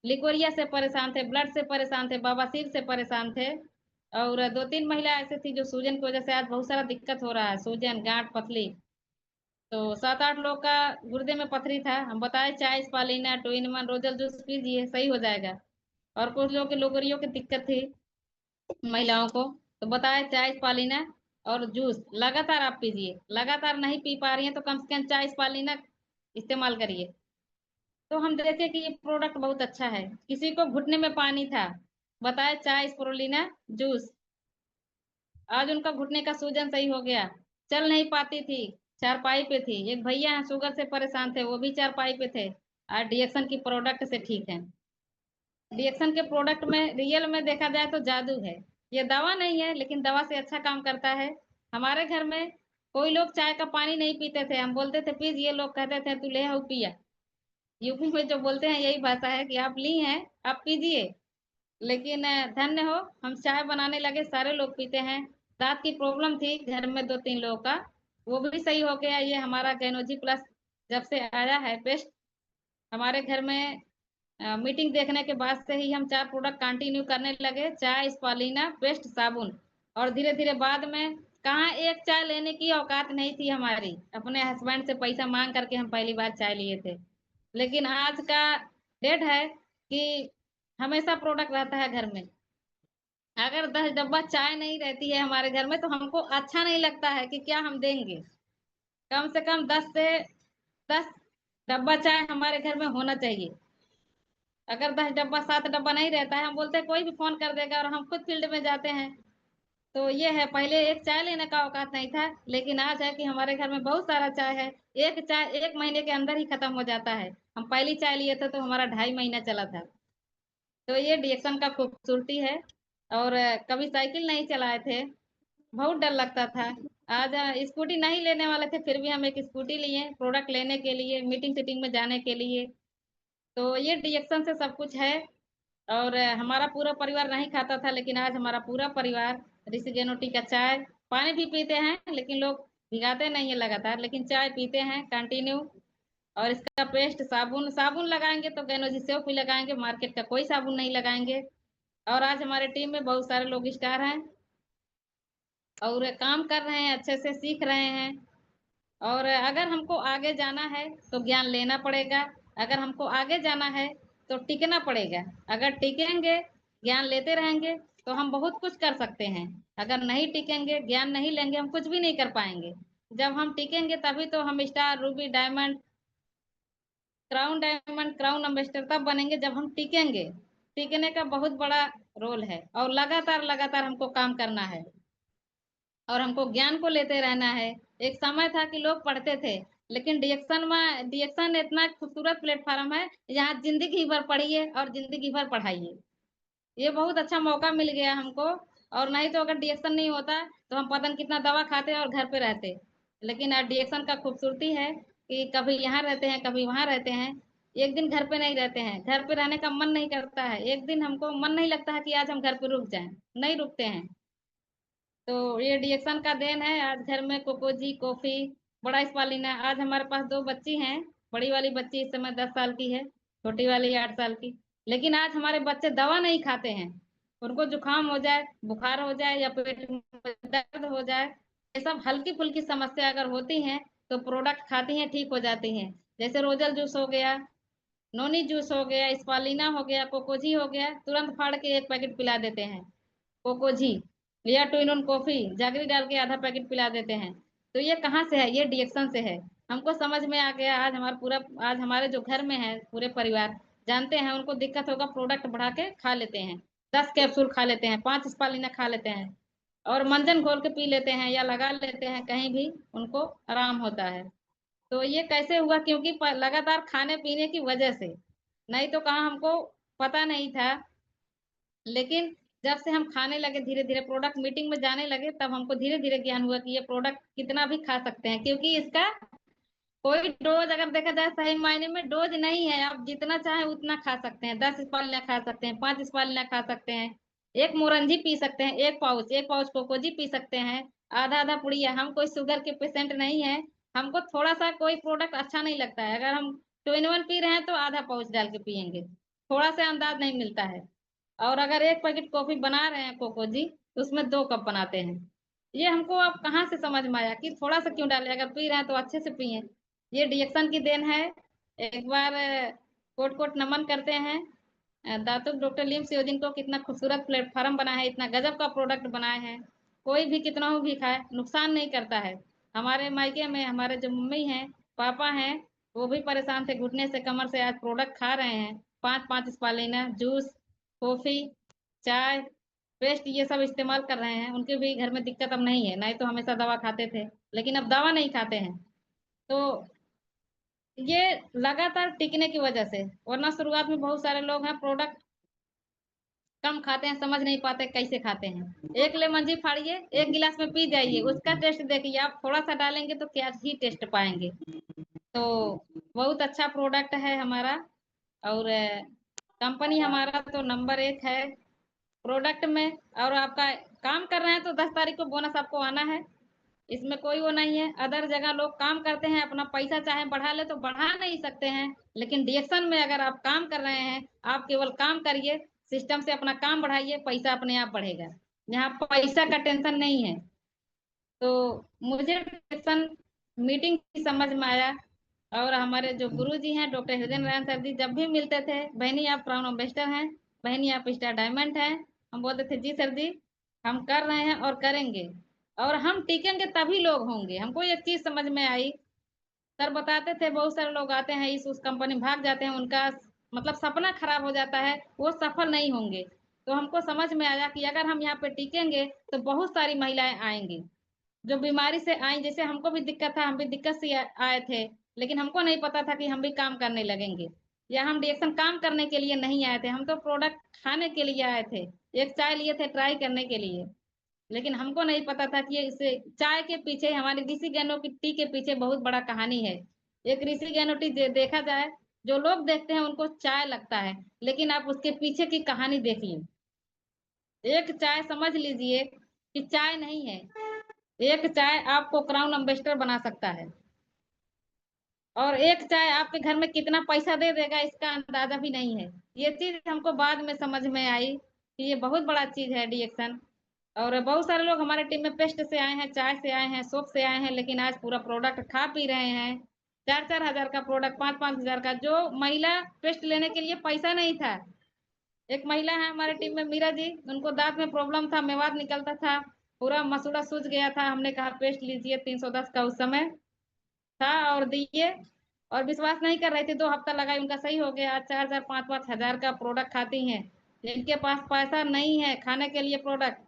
लिकोरिया से परेशान थे, ब्लड से परेशान थे, बवासीर से परेशान थे। और 2-3 महिला ऐसे थी जो सूजन की वजह से आज बहुत सारा दिक्कत हो रहा है, सूजन, गांठ, पथली। तो 7-8 लोग का गुर्दे में पथरी था। हम बताए चाय स्पालिना, टू इन वन, रोजल जूस पीजिए, सही हो जाएगा। और कुछ लोगों के लोगरियों की दिक्कत थी, महिलाओं को, तो बताए चाय स्पालिना और जूस लगातार आप पीजिए। लगातार नहीं पी पा रही हैं तो कम से कम चाय स्पालिना इस्तेमाल करिए। तो हम देखे कि ये प्रोडक्ट बहुत अच्छा है। किसी को घुटने में पानी था, बताए चाय स्पोरुलिना जूस, आज उनका घुटने का सूजन सही हो गया। चल नहीं पाती थी, चारपाई पे थी। एक भैया हैं शुगर से परेशान थे, वो भी चारपाई पे थे, आज डीएक्शन की प्रोडक्ट से ठीक है। डीएक्शन के प्रोडक्ट में रियल में देखा जाए तो जादू है। ये दवा नहीं है, लेकिन दवा से अच्छा काम करता है। हमारे घर में कोई लोग चाय का पानी नहीं पीते थे, हम बोलते थे प्लीज, ये लोग कहते थे तू ले आओ पिया। यूपी में जो बोलते हैं यही भाषा है कि आप ली हैं, आप पीजिए। लेकिन धन्य हो, हम चाय बनाने लगे, सारे लोग पीते हैं। दांत की प्रॉब्लम थी घर में 2-3 लोगों का, वो भी सही हो गया। ये हमारा गैनोजी प्लस जब से आया है पेस्ट हमारे घर में, मीटिंग देखने के बाद से ही हम 4 प्रोडक्ट कंटिन्यू करने लगे, चाय स्पालिना पेस्ट साबुन। और धीरे धीरे बाद में, कहाँ एक चाय लेने की औकात नहीं थी हमारी, अपने हस्बैंड से पैसा मांग करके हम पहली बार चाय लिए थे। लेकिन आज का डेट है कि हमेशा प्रोडक्ट रहता है घर में। अगर 10 डब्बा चाय नहीं रहती है हमारे घर में तो हमको अच्छा नहीं लगता है कि क्या हम देंगे। कम से कम 10 डब्बा चाय हमारे घर में होना चाहिए। अगर 10 डब्बा 7 डब्बा नहीं रहता है, हम बोलते हैं कोई भी फोन कर देगा, और हम खुद फील्ड में जाते हैं। तो ये है, पहले एक चाय लेने का औकात नहीं था, लेकिन आज है कि हमारे घर में बहुत सारा चाय है। एक चाय 1 महीने के अंदर ही खत्म हो जाता है। हम पहली चाय लिए थे तो हमारा 2.5 महीना चला था। तो ये डीएक्शन का खूबसूरती है। और कभी साइकिल नहीं चलाए थे, बहुत डर लगता था। आज स्कूटी नहीं लेने वाले थे, फिर भी हम एक स्कूटी लिए प्रोडक्ट लेने के लिए, मीटिंग सीटिंग में जाने के लिए। तो ये डीएक्शन से सब कुछ है। और हमारा पूरा परिवार नहीं खाता था, लेकिन आज हमारा पूरा परिवार ऋषि गेनोटी का चाय, पानी भी पीते हैं, लेकिन लोग भिगाते नहीं है लगातार, लेकिन चाय पीते हैं कंटिन्यू। और इसका पेस्ट, साबुन, साबुन लगाएंगे तो गैनोजी सेव भी लगाएंगे, मार्केट का कोई साबुन नहीं लगाएंगे। और आज हमारे टीम में बहुत सारे लोग स्टार हैं और काम कर रहे हैं, अच्छे से सीख रहे हैं। और अगर हमको आगे जाना है तो ज्ञान लेना पड़ेगा, अगर हमको आगे जाना है तो टिकना पड़ेगा। अगर टिकेंगे, ज्ञान लेते रहेंगे, तो हम बहुत कुछ कर सकते हैं। अगर नहीं टिकेंगे, ज्ञान नहीं लेंगे, हम कुछ भी नहीं कर पाएंगे। जब हम टिकेंगे तभी तो हम star, Ruby, diamond, crown diamond, crown ambassador तब बनेंगे जब हम टिकेंगे। टिकने का बहुत बड़ा रोल है, और लगातार लगातार हमको काम करना है, और हमको ज्ञान को लेते रहना है। एक समय था कि लोग पढ़ते थे, लेकिन डीएक्शन इतना खूबसूरत प्लेटफॉर्म है, यहाँ जिंदगी भर पढ़िए और जिंदगी भर पढ़ाइए। ये बहुत अच्छा मौका मिल गया हमको। और नहीं तो अगर डीएक्शन नहीं होता तो हम पता नहीं कितना दवा खाते और घर पे रहते। लेकिन डीएक्शन का खूबसूरती है कि कभी यहाँ रहते हैं, कभी वहां रहते हैं, एक दिन घर पे नहीं रहते हैं। घर पे रहने का मन नहीं करता है, एक दिन हमको मन नहीं लगता है कि आज हम घर पे रुक जाएं, नहीं रुकते हैं। तो ये डीएक्शन का देन है। आज घर में कोकोजी, कॉफी, बड़ा स्पालिना। आज हमारे पास 2 बच्ची हैं, बड़ी वाली बच्ची इस समय 10 साल की है, छोटी वाली 8 साल की। लेकिन आज हमारे बच्चे दवा नहीं खाते हैं। उनको जुकाम हो जाए, बुखार हो जाए, या पेट में दर्द हो जाए, ये सब हल्की फुल्की समस्या अगर होती हैं तो प्रोडक्ट खाती हैं, ठीक हो जाती हैं। जैसे रोजल जूस हो गया, नोनी जूस हो गया, स्पालिना हो गया, कोकोजी हो गया, तुरंत फाड़ के एक पैकेट पिला देते हैं कोकोजी। या टू इन वन कॉफी जागरी डाल के आधा पैकेट पिला देते हैं। तो ये कहाँ से है? ये डीएक्शन से है। हमको समझ में आ गया। आज हमारा पूरा, आज हमारे जो घर में है पूरे परिवार जानते हैं, उनको दिक्कत होगा प्रोडक्ट बढ़ा के खा लेते हैं, 10 कैप्सूल खा लेते हैं, 5 स्पालिना खा लेते हैं। और मंजन घोल के पी लेते हैं या लगा लेते हैं, कहीं भी उनको आराम होता है। तो ये कैसे हुआ? क्योंकि लगातार खाने पीने की वजह से, नहीं तो कहाँ हमको पता नहीं था। लेकिन जब से हम खाने लगे, धीरे धीरे प्रोडक्ट मीटिंग में जाने लगे, तब हमको धीरे धीरे ज्ञान हुआ कि ये प्रोडक्ट कितना भी खा सकते हैं, क्योंकि इसका कोई डोज अगर देखा जाए सही मायने में डोज नहीं है। आप जितना चाहे उतना खा सकते हैं, 10 स्पालियां खा सकते हैं, 5 स्पालियां खा सकते हैं, एक मोरंजी पी सकते हैं, एक पाउच कोकोजी पी सकते हैं, आधा आधा पुड़िया। हम कोई शुगर के पेशेंट नहीं है, हमको थोड़ा सा कोई प्रोडक्ट अच्छा नहीं लगता है, अगर हम 2 in 1 पी रहे हैं तो आधा पाउच डाल के पियेंगे, थोड़ा सा अंदाज नहीं मिलता है। और अगर एक पैकेट कॉफी बना रहे हैं कोकोजी, तो उसमें 2 कप बनाते हैं। ये हमको अब कहाँ से समझ में आया कि थोड़ा सा क्यों डाले, अगर पी रहे हैं तो अच्छे से पिए। ये डिएक्शन की देन है। एक बार कोट कोट नमन करते हैं दातुक डॉक्टर लिम सियोजिन को, कितना खूबसूरत प्लेटफॉर्म बना है, इतना गजब का प्रोडक्ट बनाए हैं। कोई भी कितना हो भी खाए नुकसान नहीं करता है। हमारे मायके में हमारे जो मम्मी हैं, पापा हैं, वो भी परेशान थे घुटने से, कमर से, आज प्रोडक्ट खा रहे हैं। 5-5 स्पालिना जूस, कॉफी, चाय, पेस्ट, ये सब इस्तेमाल कर रहे हैं। उनके भी घर में दिक्कत अब नहीं है, नहीं तो हमेशा दवा खाते थे, लेकिन अब दवा नहीं खाते हैं। तो ये लगातार टिकने की वजह से, वरना शुरुआत में बहुत सारे लोग हैं प्रोडक्ट कम खाते हैं, समझ नहीं पाते कैसे खाते हैं। एक लेमन जी फाड़िए, एक गिलास में पी जाइए, उसका टेस्ट देखिए, आप थोड़ा सा डालेंगे तो क्या ही टेस्ट पाएंगे। तो बहुत अच्छा प्रोडक्ट है हमारा। और कंपनी हमारा तो नंबर 1 है प्रोडक्ट में। और आपका काम कर रहे हैं तो 10 तारीख को बोनस आपको आना है, इसमें कोई वो नहीं है। अदर जगह लोग काम करते हैं, अपना पैसा चाहे बढ़ा ले तो बढ़ा नहीं सकते हैं, लेकिन डिएक्शन में अगर आप काम कर रहे हैं, आप केवल काम करिए, सिस्टम से अपना काम बढ़ाइए, पैसा अपने आप बढ़ेगा। यहाँ पैसा का टेंशन नहीं है। तो मुझे डिएक्शन मीटिंग की समझ में आया। और हमारे जो गुरु जी हैं डॉक्टर हृदय नारायण सर जी, जब भी मिलते थे, बहनी आप क्राउन एम्बेसडर हैं, बहनी आप स्टार डायमंड हैं, हम बोलते थे जी सर जी, हम कर रहे हैं और करेंगे, और हम टिकेंगे तभी लोग होंगे। हमको एक चीज समझ में आई, सर बताते थे बहुत सारे लोग आते हैं इस उस कंपनी भाग जाते हैं, उनका मतलब सपना खराब हो जाता है, वो सफल नहीं होंगे। तो हमको समझ में आया कि अगर हम यहाँ पे टिकेंगे तो बहुत सारी महिलाएं आएंगी जो बीमारी से आई। जैसे हमको भी दिक्कत था, हम भी दिक्कत से आए थे, लेकिन हमको नहीं पता था कि हम भी काम करने लगेंगे। या हम डिएक्शन काम करने के लिए नहीं आए थे, हम तो प्रोडक्ट खाने के लिए आए थे, एक चाय लिए थे ट्राई करने के लिए। लेकिन हमको नहीं पता था कि ये इसे चाय के पीछे, हमारी ऋषि गैनो की टी के पीछे बहुत बड़ा कहानी है। एक ऋषि गैनो टी देखा जाए, जो लोग देखते हैं उनको चाय लगता है, लेकिन आप उसके पीछे की कहानी देखिए। एक चाय समझ लीजिए कि चाय नहीं है, एक चाय आपको क्राउन एम्बेसडर बना सकता है। और एक चाय आपके घर में कितना पैसा दे देगा इसका अंदाजा भी नहीं है। ये चीज हमको बाद में समझ में आई कि ये बहुत बड़ा चीज है डिएक्शन। और बहुत सारे लोग हमारे टीम में पेस्ट से आए हैं, चाय से आए हैं, सोप से आए हैं, लेकिन आज पूरा प्रोडक्ट खा पी रहे हैं। 4-4 हजार का प्रोडक्ट, 5-5 हजार का। जो महिला पेस्ट लेने के लिए पैसा नहीं था, एक महिला है हमारे टीम में मीरा जी, उनको दांत में प्रॉब्लम था, मेवाद निकलता था, पूरा मसूड़ा सूज गया था। हमने कहा पेस्ट लीजिए, 310 का उस समय था, और दिए। और विश्वास नहीं कर रहे थे, 2 हफ्ता लगाई, उनका सही हो गया। आज 4-4 5-5 हजार का प्रोडक्ट खाती हैं। जिनके पास पैसा नहीं है खाने के लिए प्रोडक्ट,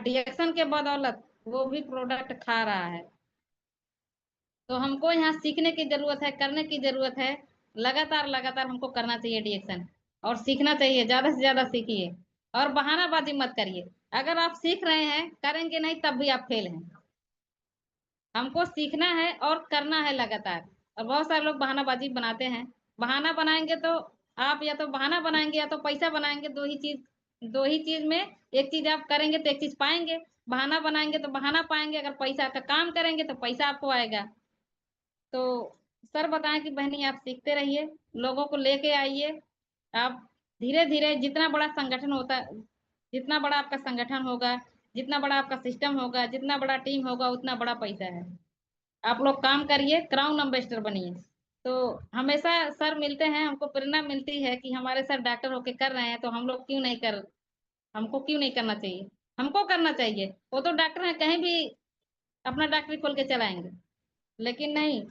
डिएक्शन के बदौलत वो भी प्रोडक्ट खा रहा है। तो हमको यहाँ सीखने की जरूरत है, करने की जरूरत है। लगातार लगातार हमको करना चाहिए डिएक्शन, और सीखना चाहिए, ज्यादा से ज्यादा सीखिए, और बहानाबाजी मत करिए। अगर आप सीख रहे हैं, करेंगे नहीं, तब भी आप फेल हैं। हमको सीखना है और करना है लगातार। और बहुत सारे लोग बहानाबाजी बनाते हैं। बहाना बनाएंगे तो, आप या तो बहाना बनाएंगे या तो पैसा बनाएंगे, दो ही चीज में एक चीज आप करेंगे तो एक चीज पाएंगे। बहाना बनाएंगे तो बहाना पाएंगे, अगर पैसा का काम करेंगे तो पैसा आपको आएगा। तो सर बताएं कि बहनी आप सीखते रहिए, लोगों को लेके आइए। आप धीरे धीरे, जितना बड़ा संगठन होता, जितना बड़ा आपका संगठन होगा, जितना बड़ा आपका सिस्टम होगा, जितना बड़ा टीम होगा, उतना बड़ा पैसा है। आप लोग काम करिए, क्राउन एम्बेसडर बनिए। तो हमेशा सर मिलते हैं, हमको प्रेरणा मिलती है कि हमारे सर डॉक्टर होके कर रहे हैं, तो हम लोग क्यों नहीं कर, हमको क्यों नहीं करना चाहिए? हमको करना चाहिए। वो तो डॉक्टर हैं, कहीं भी अपना डॉक्टरी खोल के चलाएंगे, लेकिन नहीं।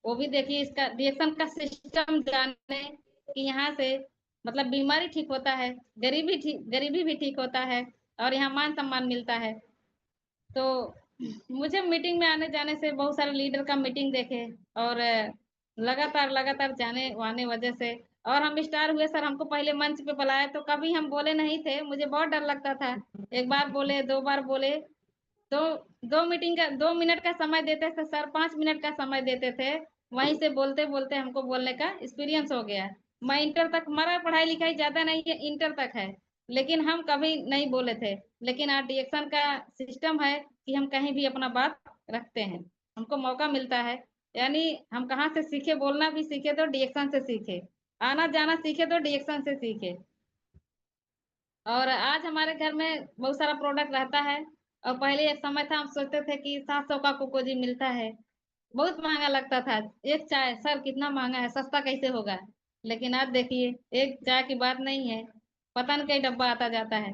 वो भी देखिए इसका रिएक्शन का सिस्टम जाने कि यहाँ से मतलब बीमारी ठीक होता है, गरीबी भी ठीक होता है, और यहाँ मान सम्मान मिलता है। तो मुझे मीटिंग में आने जाने से बहुत सारे लीडर का मीटिंग देखे और लगातार लगातार जाने आने वजह से, और हम स्टार हुए सर, हमको पहले मंच पे बुलाया तो कभी हम बोले नहीं थे, मुझे बहुत डर लगता था। एक बार बोले, दो बार बोले, तो 2 मिनट का समय देते थे सर, 5 मिनट का समय देते थे, वहीं से बोलते बोलते हमको बोलने का एक्सपीरियंस हो गया। मैं इंटर तक, हमारा पढ़ाई लिखाई ज्यादा नहीं है, इंटर तक है, लेकिन हम कभी नहीं बोले थे। लेकिन आज डीएक्शन का सिस्टम है कि हम कहीं भी अपना बात रखते हैं, हमको मौका मिलता है। यानी हम कहाँ से सीखे, बोलना भी सीखे तो डीएक्शन से सीखे, आना जाना सीखे तो डीएक्शन से सीखे। और आज हमारे घर में बहुत सारा प्रोडक्ट रहता है, और पहले एक समय था हम सोचते थे कि 700 का कोकोजी मिलता है, बहुत महंगा लगता था। एक चाय सर कितना महंगा है, सस्ता कैसे होगा। लेकिन आज देखिए, एक चाय की बात नहीं है, पता नहीं कई डब्बा आता जाता है।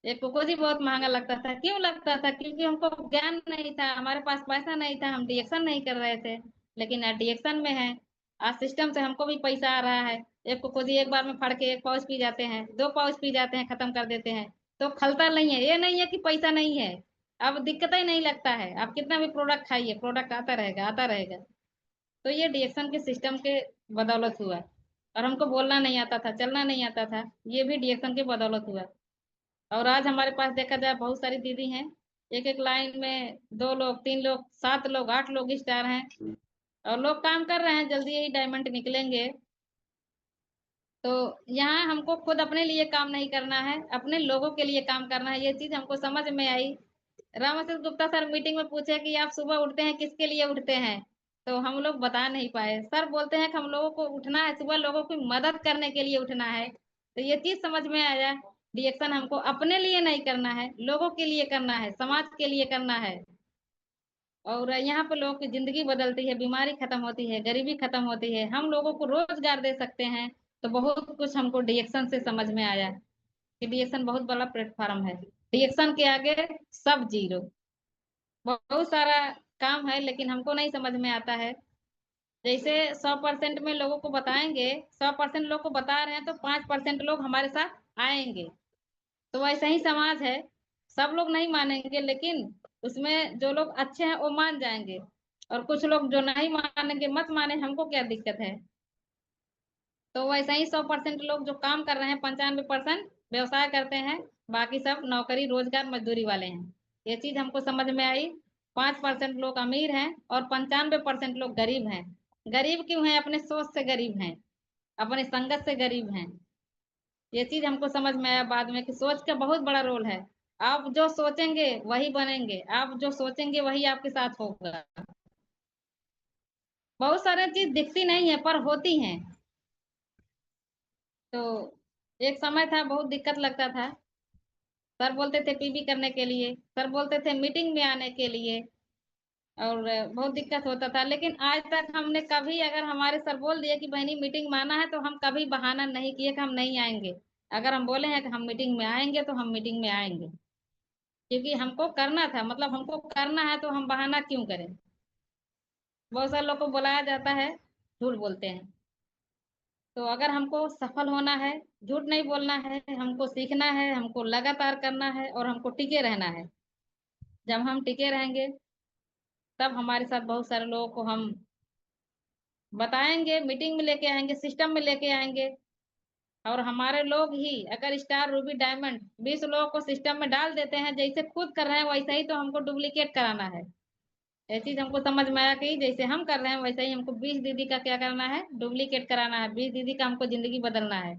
एक कोकोजी बहुत महंगा लगता था, क्यों लगता था? क्योंकि हमको ज्ञान नहीं था, हमारे पास पैसा नहीं था, हम डीएक्शन नहीं कर रहे थे। लेकिन आज डीएक्शन में है, आज सिस्टम से हमको भी पैसा आ रहा है। एक कोकोजी एक बार में फड़ के 1 पाउच पी जाते हैं, 2 पाउच पी जाते हैं, खत्म कर देते हैं। तो खलता नहीं है, ये नहीं है कि पैसा नहीं है, अब दिक्कत ही नहीं लगता है। आप कितना भी प्रोडक्ट खाइए, प्रोडक्ट आता रहेगा आता रहेगा। तो ये डीएक्शन के सिस्टम के बदौलत हुआ। और हमको बोलना नहीं आता था, चलना नहीं आता था, ये भी डीएक्शन के बदौलत हुआ। और आज हमारे पास देखा जाए बहुत सारी दीदी हैं, एक एक लाइन में 2 लोग, 3 लोग, 7 लोग, 8 लोग स्टार हैं, और लोग काम कर रहे हैं, जल्दी ही डायमंड निकलेंगे। तो यहाँ हमको खुद अपने लिए काम नहीं करना है, अपने लोगों के लिए काम करना है, ये चीज हमको समझ में आई। रामाशीष गुप्ता सर मीटिंग में पूछे कि आप सुबह उठते हैं किसके लिए उठते हैं, तो हम लोग बता नहीं पाए। सर बोलते हैं कि हम लोगों को उठना है सुबह, लोगों की मदद करने के लिए उठना है। तो ये चीज समझ में आया, रिएक्शन हमको अपने लिए नहीं करना है, लोगों के लिए करना है, समाज के लिए करना है। और यहाँ पे लोगों की जिंदगी बदलती है, बीमारी खत्म होती है, गरीबी खत्म होती है, हम लोगों को रोजगार दे सकते हैं। तो बहुत कुछ हमको डीएक्शन से समझ में आया कि डीएक्शन बहुत बड़ा प्लेटफॉर्म है, डीएक्शन के आगे सब जीरो। बहुत सारा काम है लेकिन हमको नहीं समझ में आता है। जैसे 100% में लोगों को बताएंगे, 100% लोग को बता रहे हैं, तो 5% लोग हमारे साथ आएंगे। तो वैसा ही समाज है, सब लोग नहीं मानेंगे, लेकिन उसमें जो लोग अच्छे हैं वो मान जाएंगे, और कुछ लोग जो नहीं मानेंगे, मत माने, हमको क्या दिक्कत है। तो वैसा ही 100% लोग जो काम कर रहे हैं, 95% व्यवसाय करते हैं, बाकी सब नौकरी रोजगार मजदूरी वाले हैं। ये चीज हमको समझ में आई। 5% लोग अमीर हैं और 95% लोग गरीब हैं। गरीब क्यों हैं? अपने सोच से गरीब हैं, अपने संगत से गरीब हैं। ये चीज हमको समझ में आया बाद में कि सोच का बहुत बड़ा रोल है। आप जो सोचेंगे वही बनेंगे, आप जो सोचेंगे वही आपके साथ होगा। बहुत सारी चीज दिखती नहीं है पर होती हैं। तो एक समय था बहुत दिक्कत लगता था, सर बोलते थे पीबी करने के लिए, सर बोलते थे मीटिंग में आने के लिए, और बहुत दिक्कत होता था। लेकिन आज तक हमने कभी, अगर हमारे सर बोल दिए कि बहनी मीटिंग में आना है, तो हम कभी बहाना नहीं किए कि हम नहीं आएंगे। अगर हम बोले हैं कि हम मीटिंग में आएंगे तो हम मीटिंग में आएंगे, क्योंकि हमको करना था, मतलब हमको करना है, तो हम बहाना क्यों करें। बहुत सारे लोग को बुलाया जाता है, झूठ बोलते हैं। तो अगर हमको सफल होना है, झूठ नहीं बोलना है, हमको सीखना है, हमको लगातार करना है, और हमको टिके रहना है। जब हम टिके रहेंगे, तब हमारे साथ बहुत सारे लोगों को हम बताएंगे, मीटिंग में लेके आएंगे, सिस्टम में लेके आएंगे। और हमारे लोग ही अगर स्टार, रूबी, डायमंड 20 लोगों को सिस्टम में डाल देते हैं, जैसे खुद कर रहे हैं वैसा ही, तो हमको डुप्लीकेट कराना है। ये चीज हमको समझ में आया कि जैसे हम कर रहे हैं वैसे ही हमको 20 दीदी का क्या करना है, डुप्लीकेट कराना है। 20 दीदी का हमको जिंदगी बदलना है।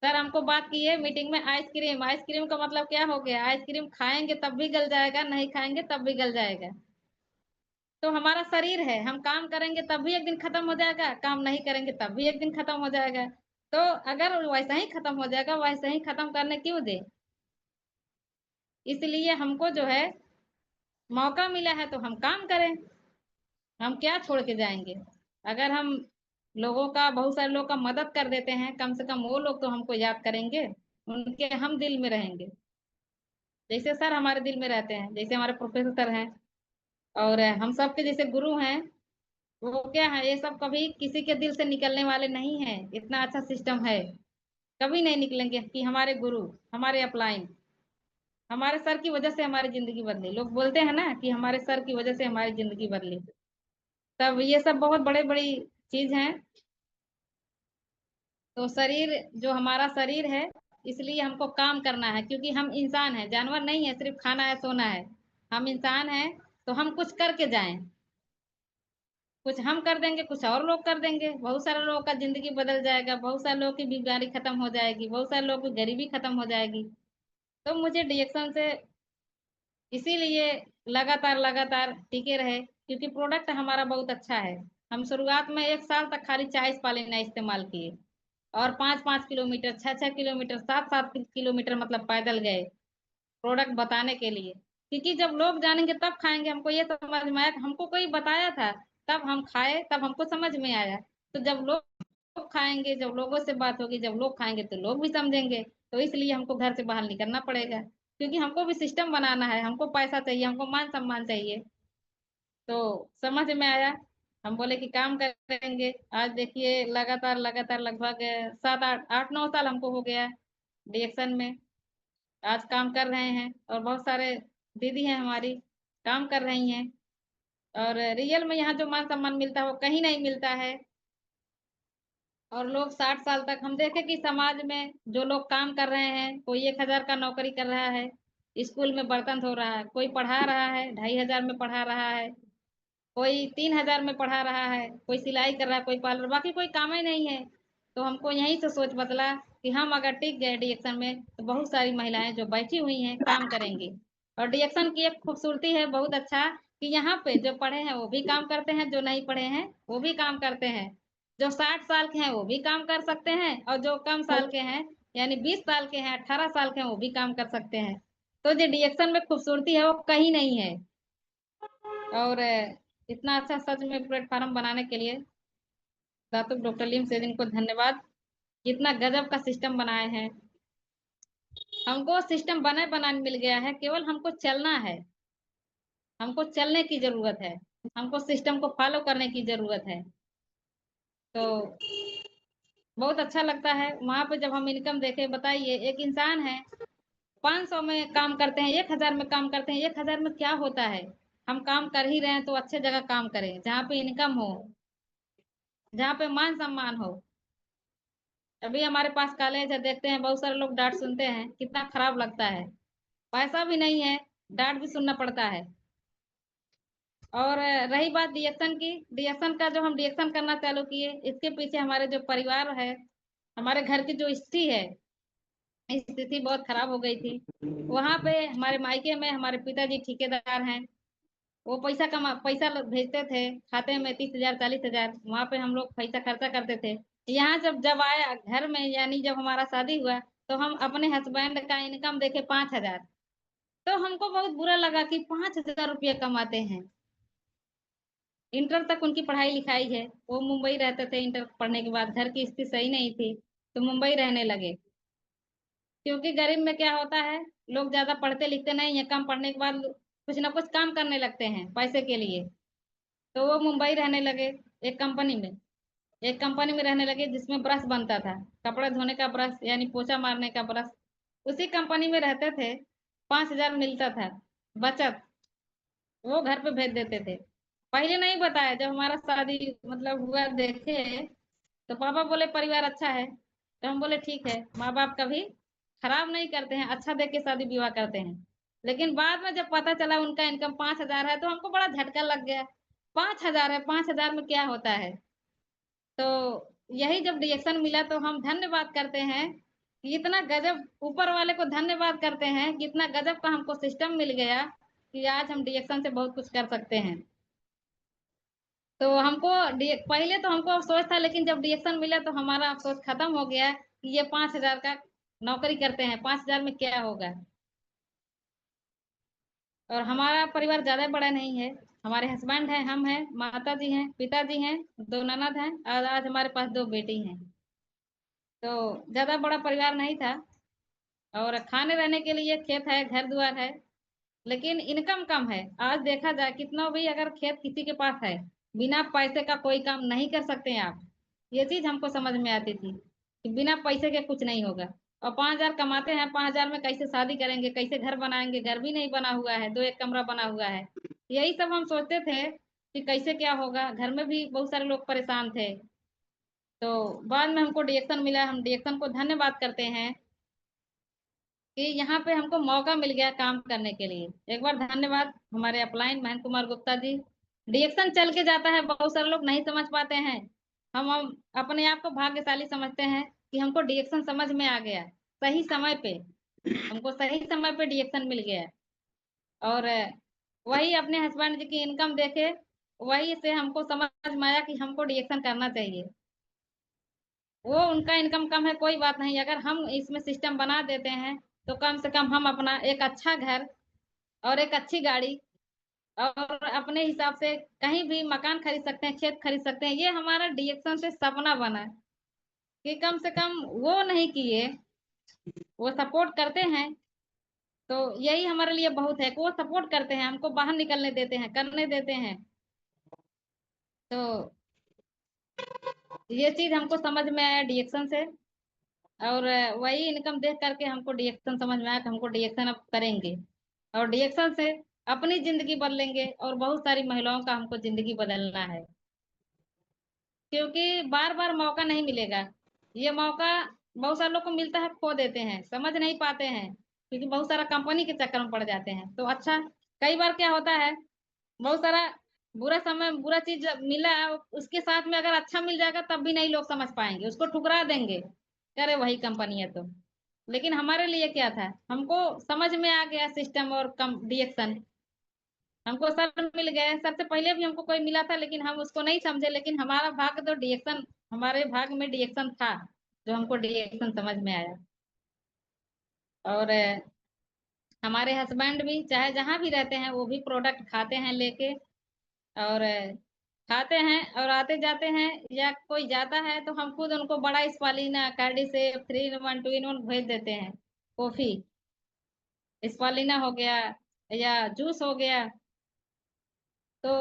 सर हमको बात की है मीटिंग में, आइसक्रीम, आइसक्रीम का मतलब क्या हो गया? आइसक्रीम खाएंगे तब भी गल जाएगा, नहीं खाएंगे तब भी गल जाएगा। तो हमारा शरीर है, हम काम करेंगे तब भी एक दिन खत्म हो जाएगा, काम नहीं करेंगे तब भी एक दिन खत्म हो जाएगा। तो अगर वैसा ही खत्म हो जाएगा, वैसा ही खत्म करने क्यों दे। इसलिए हमको जो है, मौका मिला है तो हम काम करें, हम क्या छोड़ के जाएंगे। अगर हम लोगों का, बहुत सारे लोग का मदद कर देते हैं, कम से कम वो लोग तो हमको याद करेंगे, उनके हम दिल में रहेंगे। जैसे सर हमारे दिल में रहते हैं, जैसे हमारे प्रोफेसर सर हैं, और हम सबके जैसे गुरु हैं। वो क्या है, ये सब कभी किसी के दिल से निकलने वाले नहीं है, इतना अच्छा सिस्टम है, कभी नहीं निकलेंगे कि हमारे गुरु, हमारे अपलाइन, हमारे सर की वजह से हमारी जिंदगी बदली। लोग बोलते हैं ना कि हमारे सर की वजह से हमारी जिंदगी बदली। तब ये सब बहुत बड़े बड़ी चीज हैं। तो शरीर, जो हमारा शरीर है, इसलिए हमको काम करना है, क्योंकि हम इंसान हैं, जानवर नहीं है सिर्फ खाना है सोना है। हम इंसान हैं, तो हम कुछ करके जाएं। कुछ हम कर देंगे, कुछ और लोग कर देंगे, बहुत सारे लोगों का जिंदगी बदल जाएगा, बहुत सारे लोगों की बीमारी खत्म हो जाएगी, बहुत सारे लोगों की गरीबी खत्म हो जाएगी। तो मुझे डिएक्शन से इसीलिए लगातार लगातार टिके रहे, क्योंकि प्रोडक्ट हमारा बहुत अच्छा है। हम शुरुआत में 1 साल तक खाली 40 पालीना इस्तेमाल किए, और 5-5 किलोमीटर, 6-6 किलोमीटर, 7-7 किलोमीटर मतलब पैदल गए प्रोडक्ट बताने के लिए। क्योंकि जब लोग जानेंगे तब खाएंगे। हमको ये समझ में आया कि हमको कोई बताया था, तब हम खाए, तब हमको समझ में आया। तो जब लोग खाएंगे, जब लोगों से बात होगी, जब लोग खाएंगे तो लोग भी समझेंगे। तो इसलिए हमको घर से बाहर निकलना पड़ेगा, क्योंकि हमको भी सिस्टम बनाना है, हमको पैसा चाहिए, हमको मान सम्मान चाहिए। तो समझ में आया, हम बोले कि काम करेंगे। आज देखिए लगातार लगातार लगभग 7-8 8-9 साल हमको हो गया डिएक्शन में। आज काम कर रहे हैं, और बहुत सारे दीदी हैं हमारी काम कर रही हैं। और रियल में यहाँ जो मान सम्मान मिलता है वो कहीं नहीं मिलता है। और लोग 60 साल तक, हम देखे कि समाज में जो लोग काम कर रहे हैं, कोई 1,000 का नौकरी कर रहा है, स्कूल में बर्तन धो रहा है, कोई पढ़ा रहा है 2,500 में पढ़ा रहा है, कोई 3,000 में पढ़ा रहा है, कोई सिलाई कर रहा है, कोई पार्लर, बाकी कोई काम ही नहीं है। तो हमको यहीं से सोच बदला कि हम अगर टिक गए डिएक्शन में, तो बहुत सारी महिलाएं जो बैठी हुई हैं काम करेंगी। और डिएक्शन की एक खूबसूरती है बहुत अच्छा, कि यहाँ पे जो पढ़े हैं वो भी काम करते हैं, जो नहीं पढ़े हैं वो भी काम करते हैं, जो 60 साल के हैं वो भी काम कर सकते हैं, और जो कम साल के हैं, यानी 20 साल के हैं, 18 साल के हैं, वो भी काम कर सकते हैं। तो जो डिएक्शन में खूबसूरती है वो कहीं नहीं है। और इतना अच्छा सच में प्लेटफॉर्म बनाने के लिए डॉक्टर लीम सेदिन को धन्यवाद। इतना गजब का सिस्टम बनाए हैं। हमको सिस्टम बने बनाने मिल गया है, केवल हमको चलना है। हमको चलने की जरूरत है, हमको सिस्टम को फॉलो करने की जरूरत है। तो बहुत अच्छा लगता है वहां पे जब हम इनकम देखे। बताइए, एक इंसान है 500 में काम करते हैं, 1,000 में काम करते हैं, 1,000 में क्या होता है। हम काम कर ही रहे हैं तो अच्छे जगह काम करें, जहाँ पे इनकम हो, जहाँ पे मान सम्मान हो। अभी हमारे पास कॉलेज है, देखते हैं बहुत सारे लोग डांट सुनते हैं, कितना खराब लगता है। पैसा भी नहीं है, डांट भी सुनना पड़ता है। और रही बात डिएक्शन की, डिएक्शन का जो हम डिएक्शन करना चालू किए, इसके पीछे हमारे जो परिवार है, हमारे घर की जो स्थिति है, स्थिति बहुत खराब हो गई थी। वहां पे हमारे मायके में हमारे पिताजी ठेकेदार हैं। वो पैसा भेजते थे खाते में 30,000 40,000, वहां पे हम लोग पैसा खर्चा करते थे। यहाँ जब जब आया घर में, यानी जब हमारा शादी हुआ, तो हम अपने हस्बैंड का इनकम देखे 5,000। तो हमको बहुत बुरा लगा कि 5,000 रुपया कमाते हैं। इंटर तक उनकी पढ़ाई लिखाई है, वो मुंबई रहते थे। इंटर पढ़ने के बाद घर की स्थिति सही नहीं थी, तो मुंबई रहने लगे। क्योंकि गरीब में क्या होता है, लोग ज्यादा पढ़ते लिखते नहीं है, कम पढ़ने के बाद कुछ ना कुछ काम करने लगते हैं पैसे के लिए। तो वो मुंबई रहने लगे, एक कंपनी में। एक कंपनी में रहने लगे जिसमें ब्रश बनता था, कपड़े धोने का ब्रश, यानी पोछा मारने का ब्रश। उसी कंपनी में रहते थे, 5,000 मिलता था बचत, वो घर पे भेज देते थे। पहले नहीं बताया, जब हमारा शादी मतलब हुआ देखे, तो पापा बोले परिवार अच्छा है। तो हम बोले ठीक है, माँ बाप कभी खराब नहीं करते हैं, अच्छा देख के शादी विवाह करते हैं। लेकिन बाद में जब पता चला उनका इनकम 5,000 है, तो हमको बड़ा झटका लग गया। 5,000 है, 5,000 में क्या होता है। तो यही जब रिएक्शन मिला, तो हम धन्यवाद करते हैं कि इतना गजब, ऊपर वाले को धन्यवाद करते हैं कि इतना गजब का हमको सिस्टम मिल गया, कि आज हम रिएक्शन से बहुत कुछ कर सकते हैं। तो हमको पहले तो हमको अफसोस था, लेकिन जब रिएक्शन मिला तो हमारा अफसोस खत्म हो गया कि ये 5,000 का नौकरी करते हैं, 5,000 में क्या होगा। और हमारा परिवार ज्यादा बड़ा नहीं है। हमारे हस्बैंड हैं, हम हैं, माता जी हैं, पिताजी हैं, 2 ननद हैं, और आज हमारे पास 2 बेटी हैं। तो ज्यादा बड़ा परिवार नहीं था। और खाने रहने के लिए खेत है, घर द्वार है, लेकिन इनकम कम है। आज देखा जाए कितना भी अगर खेत किसी के पास है, बिना पैसे का कोई काम नहीं कर सकते हैं आप। ये चीज हमको समझ में आती थी कि बिना पैसे के कुछ नहीं होगा। और 5,000 कमाते हैं, 5,000 में कैसे शादी करेंगे, कैसे घर बनाएंगे, घर भी नहीं बना हुआ है, 2 एक कमरा बना हुआ है। यही सब हम सोचते थे कि कैसे क्या होगा, घर में भी बहुत सारे लोग परेशान थे। तो बाद में हमको डीएक्शन मिला, हम डीएक्शन को धन्यवाद करते हैं कि यहाँ पे हमको मौका मिल गया काम करने के लिए। एक बार धन्यवाद हमारे अपलाइन महेंद्र कुमार गुप्ता जी। डीएक्शन चल के जाता है, बहुत सारे लोग नहीं समझ पाते हैं। हम अपने आप को भाग्यशाली समझते हैं कि हमको डीएक्शन समझ में आ गया सही समय पे, हमको सही समय पे डीएक्शन मिल गया। और वही अपने हस्बैंड जी की इनकम देखे, वही से हमको समझ में आया कि हमको डीएक्शन करना चाहिए। वो उनका इनकम कम है, कोई बात नहीं, अगर हम इसमें सिस्टम बना देते हैं तो कम से कम हम अपना एक अच्छा घर और एक अच्छी गाड़ी और अपने हिसाब से कहीं भी मकान खरीद सकते हैं, खेत खरीद सकते हैं। ये हमारा डीएक्शन से सपना बना कि कम से कम वो नहीं किए, वो सपोर्ट करते हैं। तो यही हमारे लिए बहुत है कि वो सपोर्ट करते हैं, हमको बाहर निकलने देते हैं, करने देते हैं। तो ये चीज हमको समझ में आया डीएक्शन से। और वही इनकम देख करके हमको डीएक्शन समझ में आया कि हमको डीएक्शन अब करेंगे और डीएक्शन से अपनी जिंदगी बदलेंगे और बहुत सारी महिलाओं का हमको जिंदगी बदलना है, क्योंकि बार बार मौका नहीं मिलेगा। ये मौका बहुत सारे लोग को मिलता है, खो देते हैं, समझ नहीं पाते हैं, क्योंकि बहुत सारा कंपनी के चक्कर में पड़ जाते हैं। तो अच्छा, कई बार क्या होता है, बहुत सारा बुरा समय, बुरा चीज मिला, उसके साथ में अगर अच्छा मिल जाएगा तब भी नहीं लोग समझ पाएंगे, उसको ठुकरा देंगे, अरे वही कंपनी है तो। लेकिन हमारे लिए क्या था, हमको समझ में आ गया सिस्टम और कम डीएक्शन। हमको सर मिल गए, सर से पहले भी हमको कोई मिला था लेकिन हम उसको नहीं समझे, लेकिन हमारा भाग तो डीएक्शन, हमारे भाग में डीएक्शन था, जो हमको डीएक्शन समझ में आया। और हमारे हस्बैंड भी चाहे जहाँ भी रहते हैं वो भी प्रोडक्ट खाते हैं लेके, और खाते हैं और आते जाते हैं, या कोई जाता है तो हम खुद उनको बड़ा स्पालिना, कार्डिसेप, 3 in 1 2 in 1 भेज देते हैं। कॉफी स्पालिना हो गया या जूस हो गया। तो